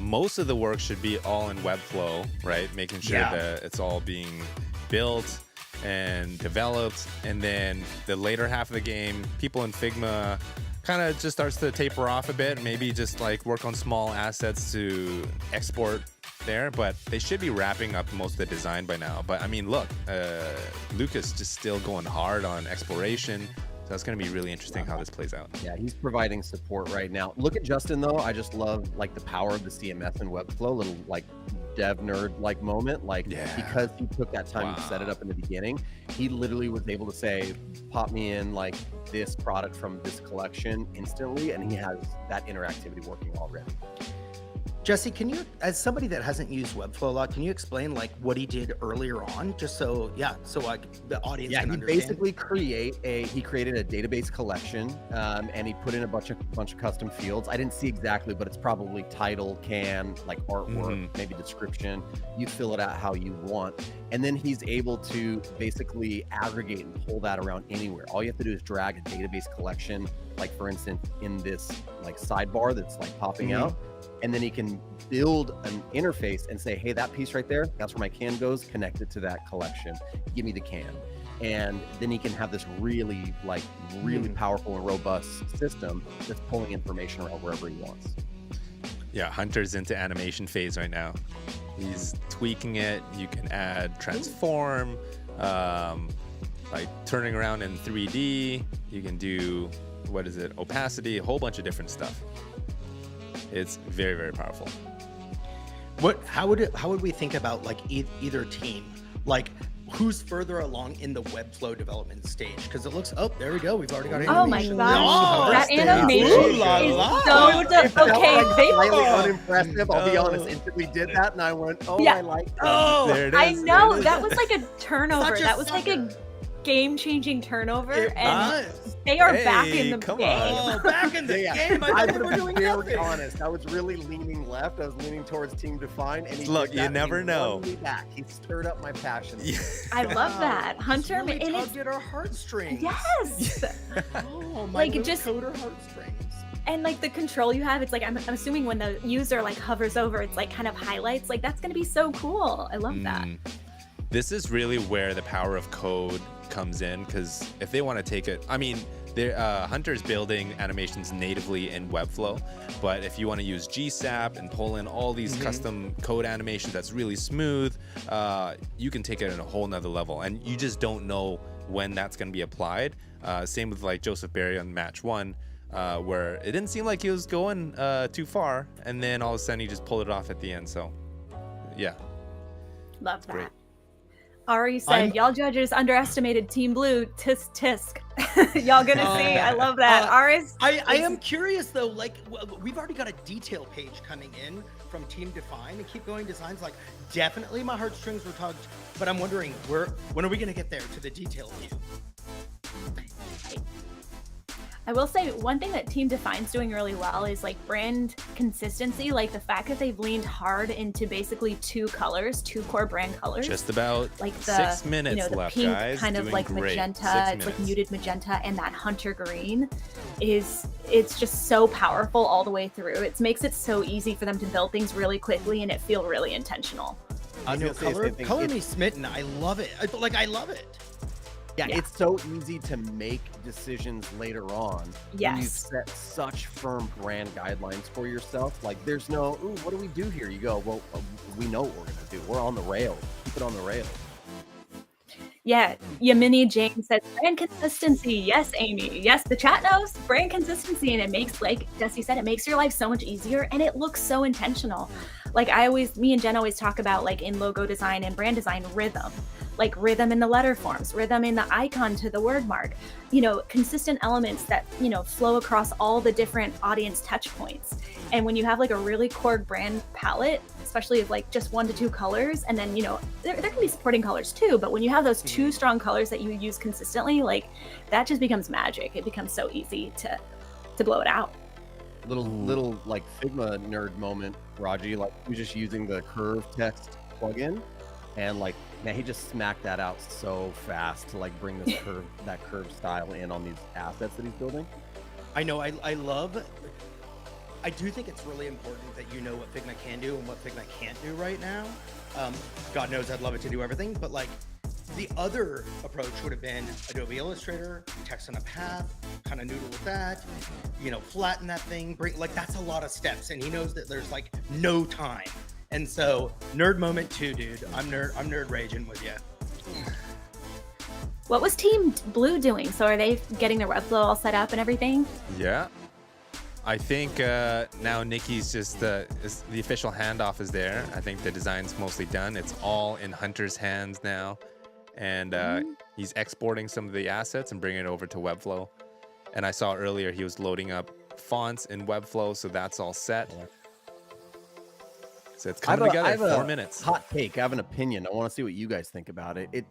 [SPEAKER 1] most of the work should be all in Webflow, right? Making sure that it's all being built and developed. And then the later half of the game, people in Figma kind of just starts to taper off a bit, maybe just like work on small assets to export there, but they should be wrapping up most of the design by now. But I mean, look, Lucas just still going hard on exploration. So that's going to be really interesting how this plays out.
[SPEAKER 2] Yeah, he's providing support right now. Look at Justin, though. I just love like the power of the CMS and Webflow, little like dev nerd like moment. Like, because he took that time to set it up in the beginning, he literally was able to say, pop me in like this product from this collection instantly. And he has that interactivity working already.
[SPEAKER 3] Jesse, can you, as somebody that hasn't used Webflow a lot, can you explain like what he did earlier on, just so like the audience can understand?
[SPEAKER 2] He basically created a database collection, and he put in a bunch of custom fields. I didn't see exactly, but it's probably title, can, like artwork, maybe description. You fill it out how you want, and then he's able to basically aggregate and pull that around anywhere. All you have to do is drag a database collection, like for instance in this like sidebar that's like popping out. And then he can build an interface and say, hey, that piece right there, that's where my can goes, connect it to that collection. Give me the can. And then he can have this really powerful and robust system that's pulling information around wherever he wants.
[SPEAKER 1] Yeah, Hunter's into animation phase right now. He's tweaking it. You can add transform, like turning around in 3D. You can do, opacity, a whole bunch of different stuff. It's very, very powerful.
[SPEAKER 3] How would we think about like either team? Like who's further along in the Webflow development stage? Because it looks, there we go. We've already got animation.
[SPEAKER 4] Oh my gosh, that animation is so okay.
[SPEAKER 2] Slightly unimpressive. I'll be honest. Instantly did that, and I went, I like that.
[SPEAKER 1] There it is.
[SPEAKER 4] I know that was like a turnover. That was like a game-changing turnover, and they are back in the game.
[SPEAKER 3] Back in the game.
[SPEAKER 2] I would be very honest. I was really leaning left. I was leaning towards Team Define, and
[SPEAKER 1] you never know.
[SPEAKER 2] He back. He stirred up my passion.
[SPEAKER 4] I love that, Hunter.
[SPEAKER 3] Really tugged at our heartstrings.
[SPEAKER 4] Yes.
[SPEAKER 3] My just coder heartstrings.
[SPEAKER 4] And like the control you have, it's like I'm assuming when the user like hovers over, it's like kind of highlights. Like that's gonna be so cool. I love that.
[SPEAKER 1] This is really where the power of code comes in, because if they want to take it, I mean, Hunter's building animations natively in Webflow, but if you want to use GSAP and pull in all these custom code animations that's really smooth, you can take it at a whole nother level, and you just don't know when that's going to be applied. Same with like Joseph Barry on match 1, where it didn't seem like he was going too far, and then all of a sudden he just pulled it off at the end. So yeah,
[SPEAKER 4] love that.
[SPEAKER 1] Great.
[SPEAKER 4] Ari said, y'all judges underestimated Team Blue. Tisk tisk. Y'all gonna see. I love that. Ari's.
[SPEAKER 3] I am curious though. Like we've already got a detail page coming in from Team Define and Keep Going Designs. Like definitely my heartstrings were tugged, but I'm wondering when are we gonna get there to the detail view?
[SPEAKER 4] I will say one thing that Team Define's doing really well is like brand consistency, like the fact that they've leaned hard into basically 2 core brand colors.
[SPEAKER 1] Just about
[SPEAKER 4] like the
[SPEAKER 1] 6 minutes
[SPEAKER 4] the
[SPEAKER 1] left,
[SPEAKER 4] pink
[SPEAKER 1] guys.
[SPEAKER 4] kind of
[SPEAKER 1] Doing
[SPEAKER 4] like
[SPEAKER 1] great.
[SPEAKER 4] magenta, it's like muted magenta, and that hunter green it's just so powerful all the way through. It makes it so easy for them to build things really quickly and it feel really intentional.
[SPEAKER 3] Color me smitten. I love it. I love it.
[SPEAKER 2] Yeah, it's so easy to make decisions later on. When you set such firm brand guidelines for yourself. Like there's no, ooh, what do we do here? You go, well, we know what we're going to do. We're on the rails. Keep it on the rails.
[SPEAKER 4] Yeah, Yamini Jane says brand consistency. Yes, Amy. Yes, the chat knows brand consistency, and it makes, like Jesse said, it makes your life so much easier, and it looks so intentional. Like me and Jen always talk about, like in logo design and brand design, rhythm. Like rhythm in the letter forms, rhythm in the icon to the word mark, consistent elements that, flow across all the different audience touch points. And when you have like a really core brand palette, especially of like just 1 to 2 colors, and then, there can be supporting colors too, but when you have those 2 strong colors that you use consistently, like that just becomes magic. It becomes so easy to blow it out.
[SPEAKER 2] Little like Figma nerd moment, Raji, like he was just using the curve text plugin, and like, man, he just smacked that out so fast to like bring this that curve style in on these assets that he's building.
[SPEAKER 3] I know. I do think it's really important that you know what Figma can do and what Figma can't do right now. God knows I'd love it to do everything, but like the other approach would have been Adobe Illustrator, text on a path, kind of noodle with that, flatten that thing, that's a lot of steps. And he knows that there's like no time. And so nerd moment too, dude. I'm nerd raging with you.
[SPEAKER 4] What was Team Blue doing? So are they getting their Webflow all set up and everything?
[SPEAKER 1] Yeah. I think now Nikki's just the official handoff is there. I think the design's mostly done. It's all in Hunter's hands now. And he's exporting some of the assets and bringing it over to Webflow. And I saw earlier he was loading up fonts in Webflow, so that's all set. So it's coming together in 4 minutes.
[SPEAKER 2] Hot take. I have an opinion. I want to see what you guys think about it.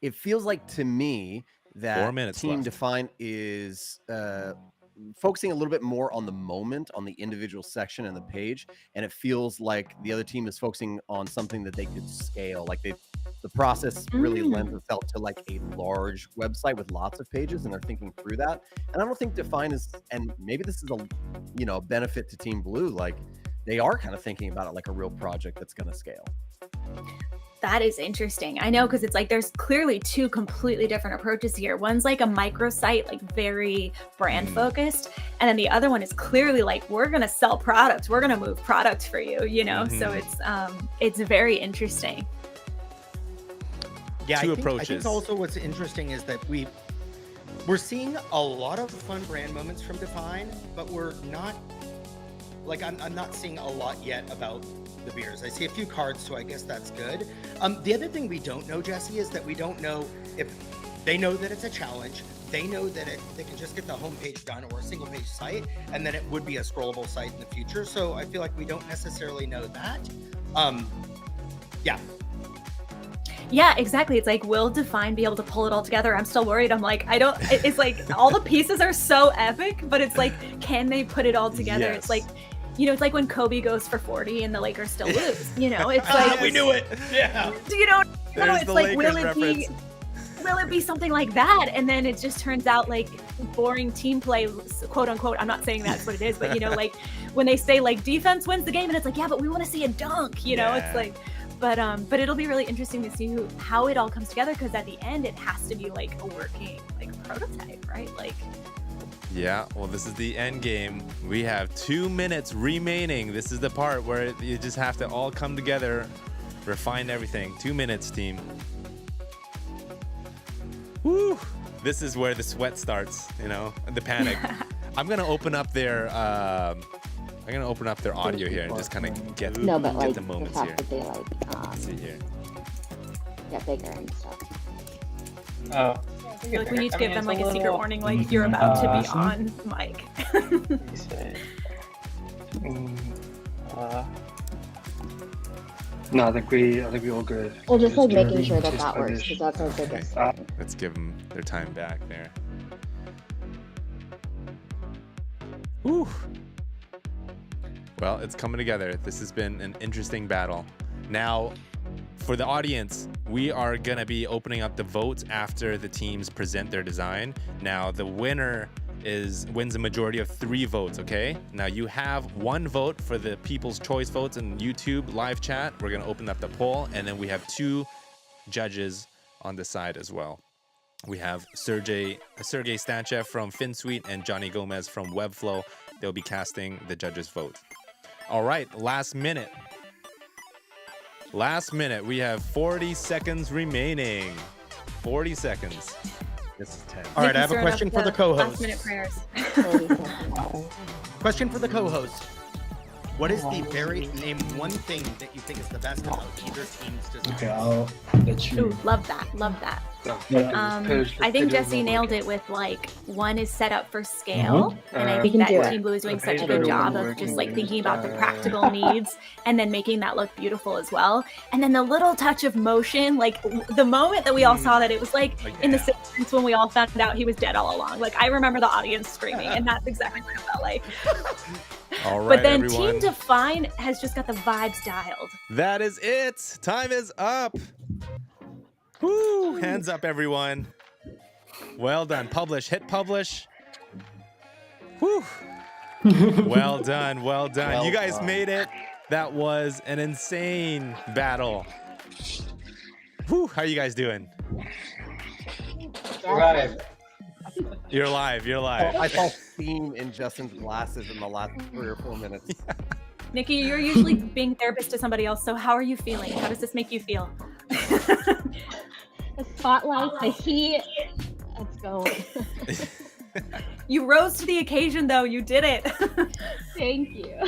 [SPEAKER 2] It feels like to me that
[SPEAKER 1] 4 minutes
[SPEAKER 2] Team
[SPEAKER 1] left.
[SPEAKER 2] Defijn is focusing a little bit more on the moment, on the individual section and the page, and it feels like the other team is focusing on something that they could scale. Like the process really lends itself to like a large website with lots of pages, and they're thinking through that. And I don't think Defijn is, and maybe this is a benefit to Team Blue. Like they are kind of thinking about it like a real project that's going to scale.
[SPEAKER 4] That is interesting. I know, because it's like there's clearly 2 completely different approaches here. One's like a microsite, like very brand focused, and then the other one is clearly like, we're gonna sell products, we're gonna move product for you, So it's very interesting.
[SPEAKER 3] Yeah,
[SPEAKER 1] approaches.
[SPEAKER 3] I think also what's interesting is that we're seeing a lot of fun brand moments from Defijn, but we're not like I'm not seeing a lot yet about the beers. I see a few cards, so I guess that's good. The other thing we don't know, Jesse, is that we don't know if they know that it's a challenge. They know that they can just get the homepage done or a single page site, and then it would be a scrollable site in the future. So I feel like we don't necessarily know that. Yeah.
[SPEAKER 4] Yeah, exactly. It's like, will Defijn be able to pull it all together? I'm still worried. I'm like, it's like all the pieces are so epic, but it's like, can they put it all together?
[SPEAKER 1] Yes.
[SPEAKER 4] It's like, it's like when Kobe goes for 40 and the Lakers still lose, it's like,
[SPEAKER 3] we knew it. Yeah.
[SPEAKER 4] It's like, will it be something like that? And then it just turns out like boring team play, quote unquote. I'm not saying that's what it is, but like when they say like defense wins the game, and it's like, yeah, but we want to see a dunk, it's like, but it'll be really interesting to see how it all comes together, because at the end it has to be like a working like prototype, right? Like.
[SPEAKER 1] Yeah, well, this is the end game. We have 2 minutes remaining. This is the part where you just have to all come together, refine everything. 2 minutes, team. Woo! This is where the sweat starts, the panic. I'm gonna open up their audio here and just kind of get the moments here. Let's see here.
[SPEAKER 5] Get bigger and stuff.
[SPEAKER 8] Oh.
[SPEAKER 4] Like we need to give them like a secret warning, like you're about to be on mic.
[SPEAKER 6] No, I think we all good.
[SPEAKER 5] Well, just like making sure that works, because that's our biggest thing.
[SPEAKER 1] Let's give them their time back there. Whew. Well, it's coming together. This has been an interesting battle. Now, for the audience, we are going to be opening up the votes after the teams present their design. Now, the winner wins a majority of 3 votes, okay? Now, you have 1 vote for the People's Choice votes in YouTube live chat. We're going to open up the poll, and then we have 2 judges on the side as well. We have Sergey Stanchev from FinSuite and Johnny Gomez from Webflow. They'll be casting the judges' vote. All right, last minute. Last minute. We have 40 seconds remaining. 40 seconds.
[SPEAKER 2] This is 10.
[SPEAKER 3] All right, I have a question for the co-host.
[SPEAKER 4] Last minute prayers.
[SPEAKER 3] Question for the co-host. What is the name one thing that you think is the best about either team's design?
[SPEAKER 7] Okay, I'll let you.
[SPEAKER 4] Ooh, love that. Love that.
[SPEAKER 7] Yeah.
[SPEAKER 4] I think Jesse nailed it with like one is set up for scale, and I think
[SPEAKER 5] can
[SPEAKER 4] that
[SPEAKER 5] do it.
[SPEAKER 4] Team Blue is doing such a good job of just like thinking about the practical needs and then making that look beautiful as well. And then the little touch of motion, like the moment that we all saw that, it was like in the sequence when we all found out he was dead all along. Like I remember the audience screaming, and that's exactly what it felt like.
[SPEAKER 1] All right,
[SPEAKER 4] but then
[SPEAKER 1] everyone.
[SPEAKER 4] Team Defijn has just got the vibes dialed.
[SPEAKER 1] That is it. Time is up. Woo! Hands up, everyone. Well done. Publish. Hit publish. Woo! Well done. Well done.
[SPEAKER 2] Well
[SPEAKER 1] you guys
[SPEAKER 2] done.
[SPEAKER 1] made it. That was an insane battle. Woo! How are you guys doing?
[SPEAKER 8] Right.
[SPEAKER 1] You're live. You're live.
[SPEAKER 2] I saw steam in Justin's glasses in the last 3 or 4 minutes.
[SPEAKER 4] Nikki, you're usually being therapist to somebody else, so how are you feeling? How does this make you feel?
[SPEAKER 5] The spotlight, the heat. Let's go.
[SPEAKER 4] You rose to the occasion, though. You did it.
[SPEAKER 5] Thank you.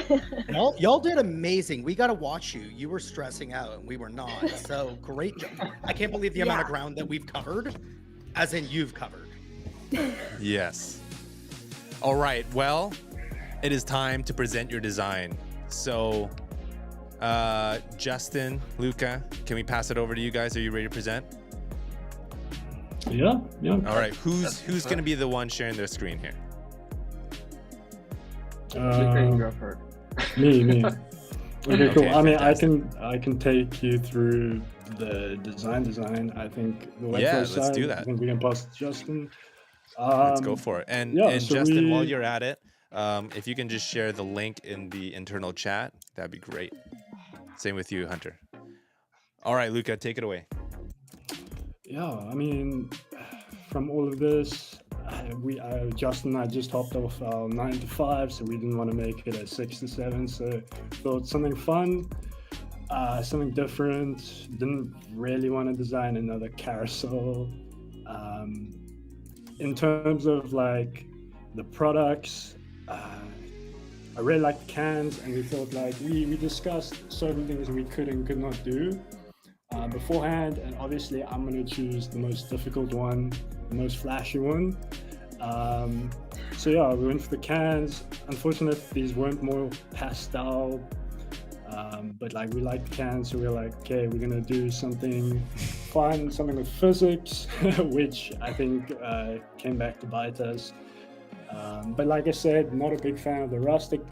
[SPEAKER 3] Y'all did amazing. We got to watch you. You were stressing out and we were not. So great job. I can't believe the amount of ground that we've covered, as in you've covered.
[SPEAKER 1] Yes. All right. Well, it is time to present your design. So, Justin, Luca, can we pass it over to you guys? Are you ready to present?
[SPEAKER 7] Yeah.
[SPEAKER 1] All right. Who's going to be the one sharing their screen here?
[SPEAKER 6] Go for it.
[SPEAKER 7] Me. Okay, cool.
[SPEAKER 1] Okay,
[SPEAKER 7] I mean,
[SPEAKER 1] fantastic.
[SPEAKER 7] I can take you through the design. I think the Webflow
[SPEAKER 1] Yeah, let's
[SPEAKER 7] side,
[SPEAKER 1] do that.
[SPEAKER 7] I think we can pass to Justin.
[SPEAKER 1] Let's go for it. And
[SPEAKER 7] yeah, so
[SPEAKER 1] Justin, while
[SPEAKER 7] we-
[SPEAKER 1] you're at it, if you can just share the link in the internal chat, that'd be great. Same with you, Hunter. All right, Luca, take it away.
[SPEAKER 7] Yeah, I mean, from all of this, Justin and I just hopped off our 9 to 5, so we didn't want to make it a 6 to 7. So thought something fun, something different. Didn't really want to design another carousel. In terms of like the products, I really like the cans, and we thought like we discussed certain things we could and could not do beforehand, and obviously I'm going to choose the most difficult one, the most flashy one. So yeah, we went for the cans. Unfortunately, these weren't more pastel, but like we like the cans, so we were like, okay, we're going to do something fun, something with physics, which I think came back to bite us. But like I said, not a big fan of the Rustic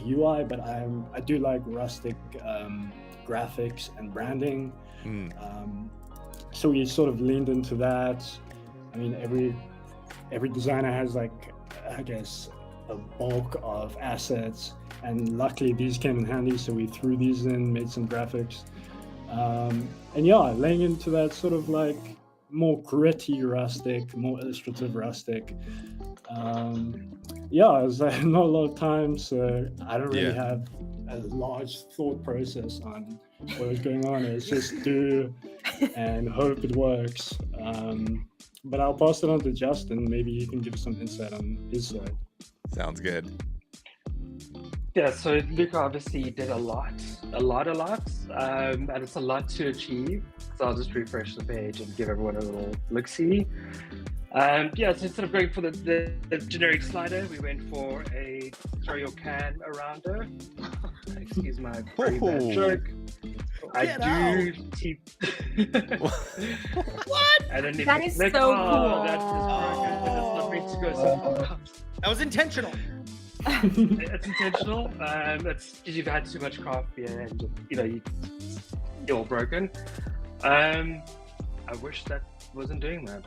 [SPEAKER 7] UI, but I do like Rustic graphics and branding. So we sort of leaned into that. I mean, every designer has like, I guess, a bulk of assets, and luckily these came in handy, so we threw these in, made some graphics. And yeah, laying into that sort of like more gritty Rustic, more illustrative Rustic. Yeah, it was like not a lot of time, so I don't really have a large thought process on what was going on. It's just do and hope it works. But I'll pass it on to Justin. Maybe he can give some insight on his side.
[SPEAKER 1] Sounds good.
[SPEAKER 6] Yeah, so Luca obviously did a lot, and it's a lot to achieve. So I'll just refresh the page and give everyone a little look-see. Yeah, so instead of going for the generic slider, we went for a throw your can around her. Excuse my pretty bad joke.
[SPEAKER 4] What?
[SPEAKER 6] And then
[SPEAKER 4] That is so cool.
[SPEAKER 6] That's not meant to go so
[SPEAKER 3] That was intentional.
[SPEAKER 6] It's intentional. It's because you've had too much craft beer and you're all broken. I wish that wasn't doing that.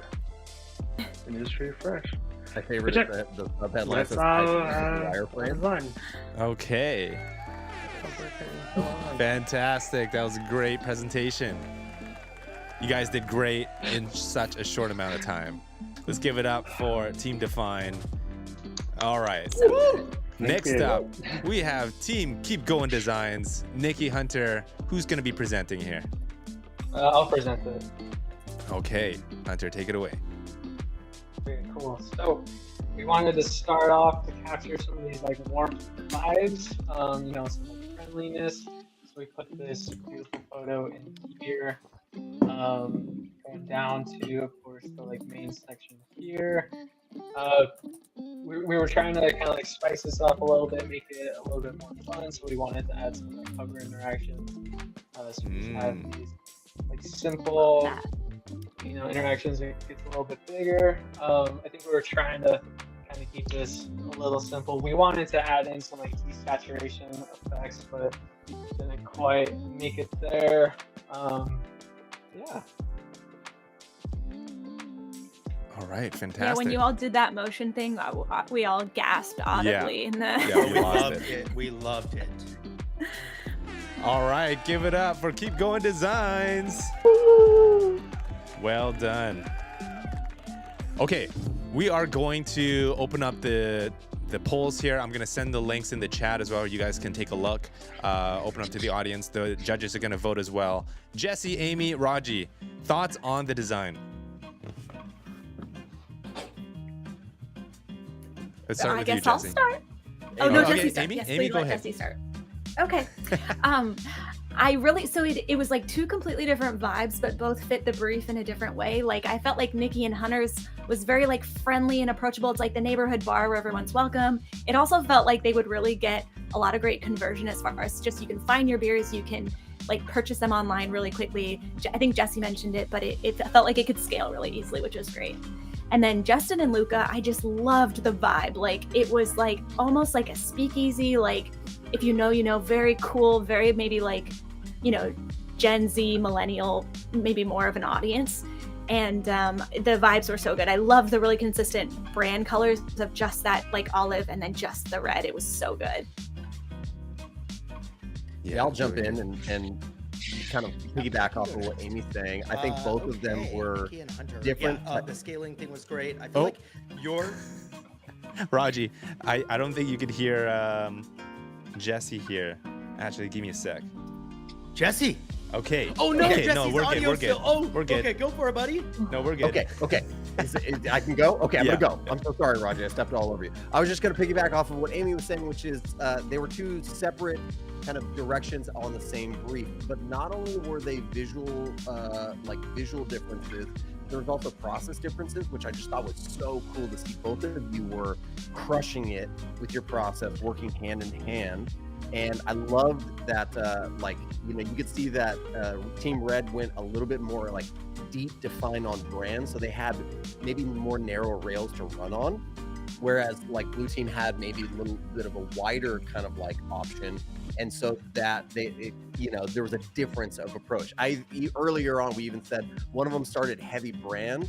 [SPEAKER 6] Let me just refresh.
[SPEAKER 2] My favorite is the subheadline
[SPEAKER 6] That's
[SPEAKER 2] says
[SPEAKER 6] our
[SPEAKER 2] wireframe.
[SPEAKER 6] design.
[SPEAKER 1] Okay. Fantastic. That was a great presentation. You guys did great in such a short amount of time. Let's give it up for Team Define. All right. Next up, we have Team Keep Going Designs. Nikki, Hunter, who's going to be presenting here?
[SPEAKER 8] I'll present it.
[SPEAKER 1] Okay, Hunter, take it away.
[SPEAKER 8] Very cool. So we wanted to start off to capture some of these like warm vibes, you know, some like friendliness. So we put this beautiful photo in here, going down to, of course, the like main section here. We were trying to kind of like spice this up a little bit, make it a little bit more fun. So we wanted to add some like hover interactions. So we just have these like simple, you know, interactions. It gets a little bit bigger. I think we were trying to kind of keep this a little simple. We wanted to add in some like desaturation effects, but didn't quite make it there. Yeah.
[SPEAKER 1] All right, fantastic.
[SPEAKER 4] Yeah, when you all did that motion thing, we all gasped audibly in the.
[SPEAKER 1] Yeah, we loved
[SPEAKER 3] it. We loved it.
[SPEAKER 1] All right, give it up for Keep Going Designs. Well done. Okay, we are going to open up the polls here. I'm going to send the links in the chat as well. You guys can take a look. Open up to the audience. The judges are going to vote as well. Jesse, Amy, Raji, thoughts on the design? Let's start with you, Jesse.
[SPEAKER 4] I'll start. Oh, no, Jesse start.
[SPEAKER 1] Amy,
[SPEAKER 4] Yes,
[SPEAKER 1] Amy,
[SPEAKER 4] please
[SPEAKER 1] go
[SPEAKER 4] let
[SPEAKER 1] ahead.
[SPEAKER 4] Jesse start. Okay. It was like two completely different vibes, but both fit the brief in a different way. Like I felt like Nikki and Hunter's was very like friendly and approachable. It's like the neighborhood bar where everyone's welcome. It also felt like they would really get a lot of great conversion as far as just you can find your beers, you can like purchase them online really quickly. I think Jesse mentioned it, but it felt like it could scale really easily, which was great. And then Justin and Luca, I just loved the vibe. Like it was like almost like a speakeasy, like if you know, you know, very cool, very maybe like, you know, Gen Z, millennial, maybe more of an audience. And the vibes were so good. I love the really consistent brand colors of just that like olive and then just the red. It was so good.
[SPEAKER 2] Yeah, I'll jump in and kind of piggyback off of what Amy's saying. I think both of them were different.
[SPEAKER 3] Yeah, the scaling thing was great. I feel like your
[SPEAKER 1] Raji, I don't think you could hear Jesse here. Actually, give me a sec.
[SPEAKER 3] Jesse.
[SPEAKER 1] Okay.
[SPEAKER 3] Oh no,
[SPEAKER 1] okay,
[SPEAKER 3] Jesse's
[SPEAKER 1] no, we're
[SPEAKER 3] audio
[SPEAKER 1] good. We're
[SPEAKER 3] still.
[SPEAKER 1] good.
[SPEAKER 3] Oh,
[SPEAKER 1] we're good.
[SPEAKER 3] Okay, go for it, buddy.
[SPEAKER 1] No, we're good.
[SPEAKER 2] Okay. I can go? Okay, I'm gonna go. I'm so sorry, Raji. I stepped all over you. I was just gonna piggyback off of what Amy was saying, which is they were two separate kind of directions on the same brief, but not only were they visual differences, there was also process differences, which I just thought was so cool to see. Both of you were crushing it with your process, working hand in hand. And I loved that, you could see that Team Red went a little bit more like deep define on brand. So they had maybe more narrow rails to run on. Whereas like Blue Team had maybe a little bit of a wider kind of like option. And so that there was a difference of approach. Earlier on, we even said one of them started heavy brand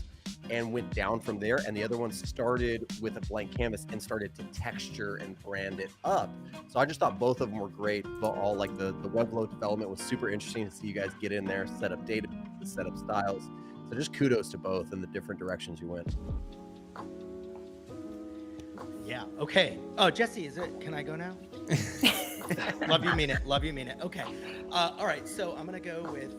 [SPEAKER 2] and went down from there, and the other one started with a blank canvas and started to texture and brand it up. So I just thought both of them were great. But all like the Webflow development was super interesting to see you guys get in there, set up data, set up styles. So just kudos to both and the different directions you went.
[SPEAKER 3] Yeah. Okay. Oh, Jesse, can I go now? Love you, mean it. Love you, mean it. Okay. All right. So I'm gonna go with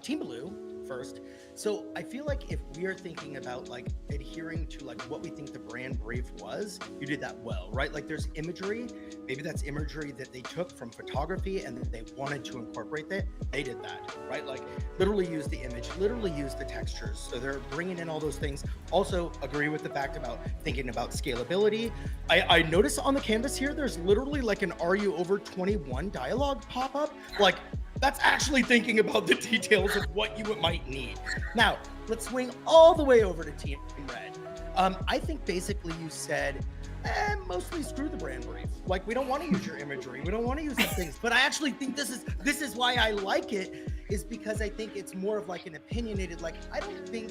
[SPEAKER 3] Team Blue first. So I feel like if we are thinking about like adhering to like what we think the brand brief was, you did that well, right? Like there's imagery, maybe that's imagery that they took from photography and that they wanted to incorporate that. They did that, right? Like literally use the image, literally use the textures. So they're bringing in all those things. Also agree with the fact about thinking about scalability. I noticed on the canvas here, there's literally like an "Are you over 21" dialogue pop up. Like that's actually thinking about the details of what you might need. Now, let's swing all the way over to Team Red. I think basically you said, mostly screw the brand brief. Like, we don't want to use your imagery. We don't want to use these things. But I actually think this is why I like it, is because I think it's more of like an opinionated, like, I don't think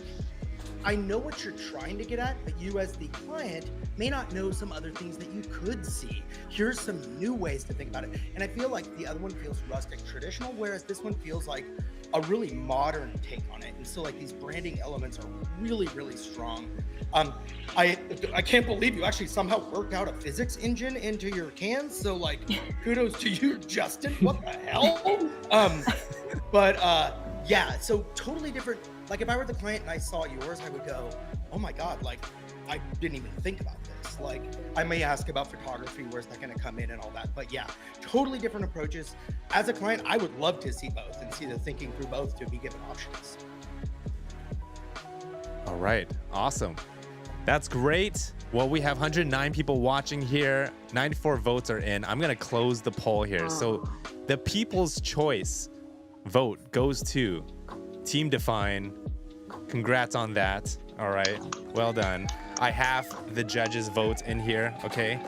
[SPEAKER 3] I know what you're trying to get at, but you as the client may not know some other things that you could see. Here's some new ways to think about it. And I feel like the other one feels rustic traditional, whereas this one feels like a really modern take on it. And so like these branding elements are really, really strong. I can't believe you actually somehow worked out a physics engine into your cans. So like kudos to you, Justin. What the hell? Yeah, so totally different. Like if I were the client and I saw yours, I would go, oh my God, like I didn't even think about this. Like I may ask about photography, where's that gonna come in and all that. But yeah, totally different approaches. As a client, I would love to see both and see the thinking through both to be given options.
[SPEAKER 1] All right, awesome. That's great. Well, we have 109 people watching here. 94 votes are in. I'm gonna close the poll here. So the people's choice vote goes to Team Defijn. Congrats on that. All right, well done. I have the judges' votes in here, okay?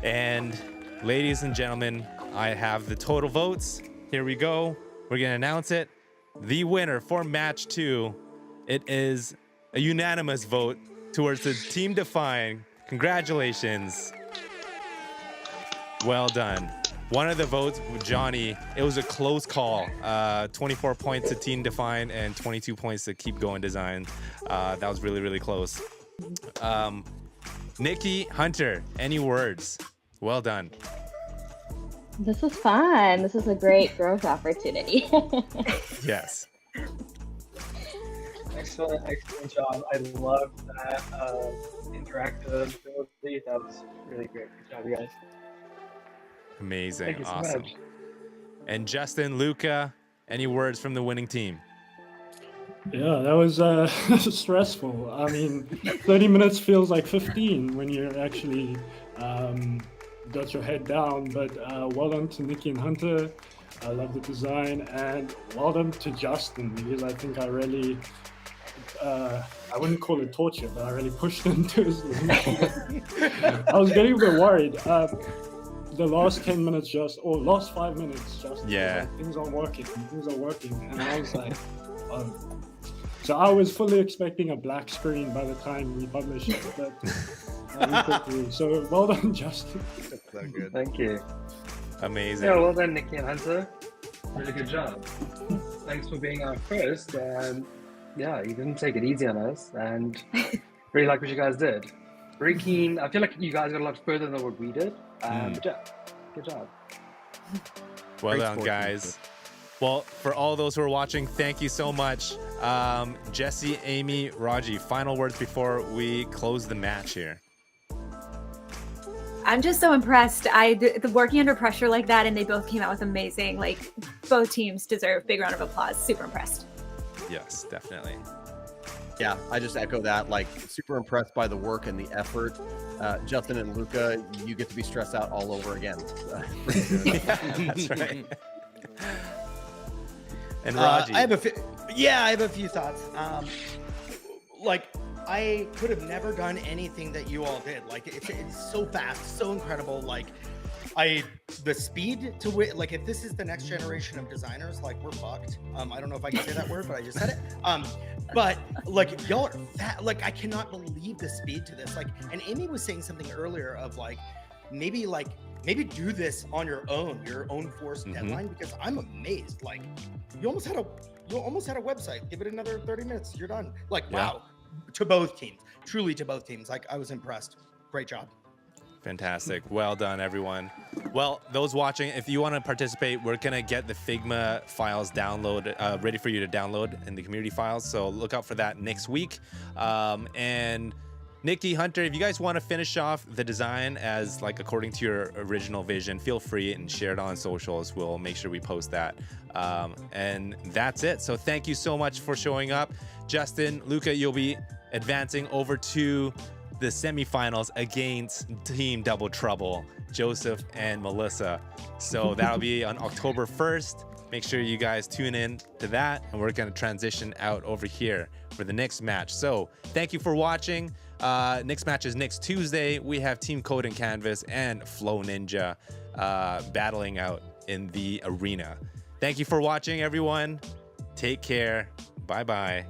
[SPEAKER 1] And ladies and gentlemen, I have the total votes. Here we go. We're gonna announce it. The winner for match 2, it is a unanimous vote towards the Team Defijn. Congratulations. Well done. One of the votes, Johnny, it was a close call. 24 points to Team Defijn and 22 points to Keep Going Design. That was really, really close. Nikki, Hunter, any words? Well done.
[SPEAKER 5] This was fun. This is a great growth opportunity.
[SPEAKER 1] Yes.
[SPEAKER 8] Excellent job. I love that interactive ability. That was really great. Good job, you guys.
[SPEAKER 1] Amazing.
[SPEAKER 6] Thank you so
[SPEAKER 1] Awesome.
[SPEAKER 6] much.
[SPEAKER 1] And Justin, Luca, any words from the winning team?
[SPEAKER 7] Yeah, that was stressful. I mean, 30 minutes feels like 15 when you're actually got your head down. But well done to Nikki and Hunter. I love the design, and well done to Justin, because I think I really, I wouldn't call it torture, but I really pushed him to his limit. I was getting a bit worried. The last 10 minutes last 5 minutes just
[SPEAKER 1] yeah,
[SPEAKER 7] like, things are working, and I was like, so I was fully expecting a black screen by the time we published it, but we put through. So well done, Justin.
[SPEAKER 2] That's so good.
[SPEAKER 6] Thank you.
[SPEAKER 1] amazing.
[SPEAKER 6] Yeah, well done, Nikki and Hunter. Really good job. Thanks for being our first. And yeah, you didn't take it easy on us, and really like what you guys did. Very keen. I feel like you guys got a lot further than what we did. But yeah, good job.
[SPEAKER 1] Well
[SPEAKER 2] Great
[SPEAKER 1] done,
[SPEAKER 2] sport,
[SPEAKER 1] guys. Well, for all those who are watching, thank you so much. Jesse, Amy, Raji, final words before we close the match here.
[SPEAKER 4] I'm just so impressed. The working under pressure like that, and they both came out with amazing. Like both teams deserve a big round of applause. Super impressed.
[SPEAKER 1] Yes, definitely.
[SPEAKER 2] Yeah, I just echo that. Like, super impressed by the work and the effort. Justin and Luca, you get to be stressed out all over again.
[SPEAKER 1] That's right. And Raji.
[SPEAKER 3] I have a few thoughts. Like, I could have never done anything that you all did. Like, it's so fast, so incredible. Like, the speed to it. Like, if this is the next generation of designers, like, we're fucked. I don't know if I can say that word, but I just said it. But like, y'all are fat. Like, I cannot believe the speed to this. Like, and Amy was saying something earlier of like, maybe do this on your own forced deadline, because I'm amazed. Like, you almost had a website. Give it another 30 minutes. You're done. Like, wow. To both teams, truly to both teams. Like, I was impressed. Great job.
[SPEAKER 1] Fantastic. Well done, everyone. Well, those watching, if you want to participate, we're going to get the Figma files ready for you to download in the community files. So look out for that next week. And Nikki, Hunter, if you guys want to finish off the design as like according to your original vision, feel free and share it on socials. We'll make sure we post that. And that's it. So thank you so much for showing up. Justin, Luca, you'll be advancing over to the semifinals against Team Double Trouble, Joseph and Melissa. So that'll be on October 1st. Make sure you guys tune in to that, and we're going to transition out over here for the next match. So thank you for watching. Next match is next Tuesday. We have Team Code and Canvas and Flow Ninja battling out in the arena. Thank you for watching, everyone. Take care. Bye-bye.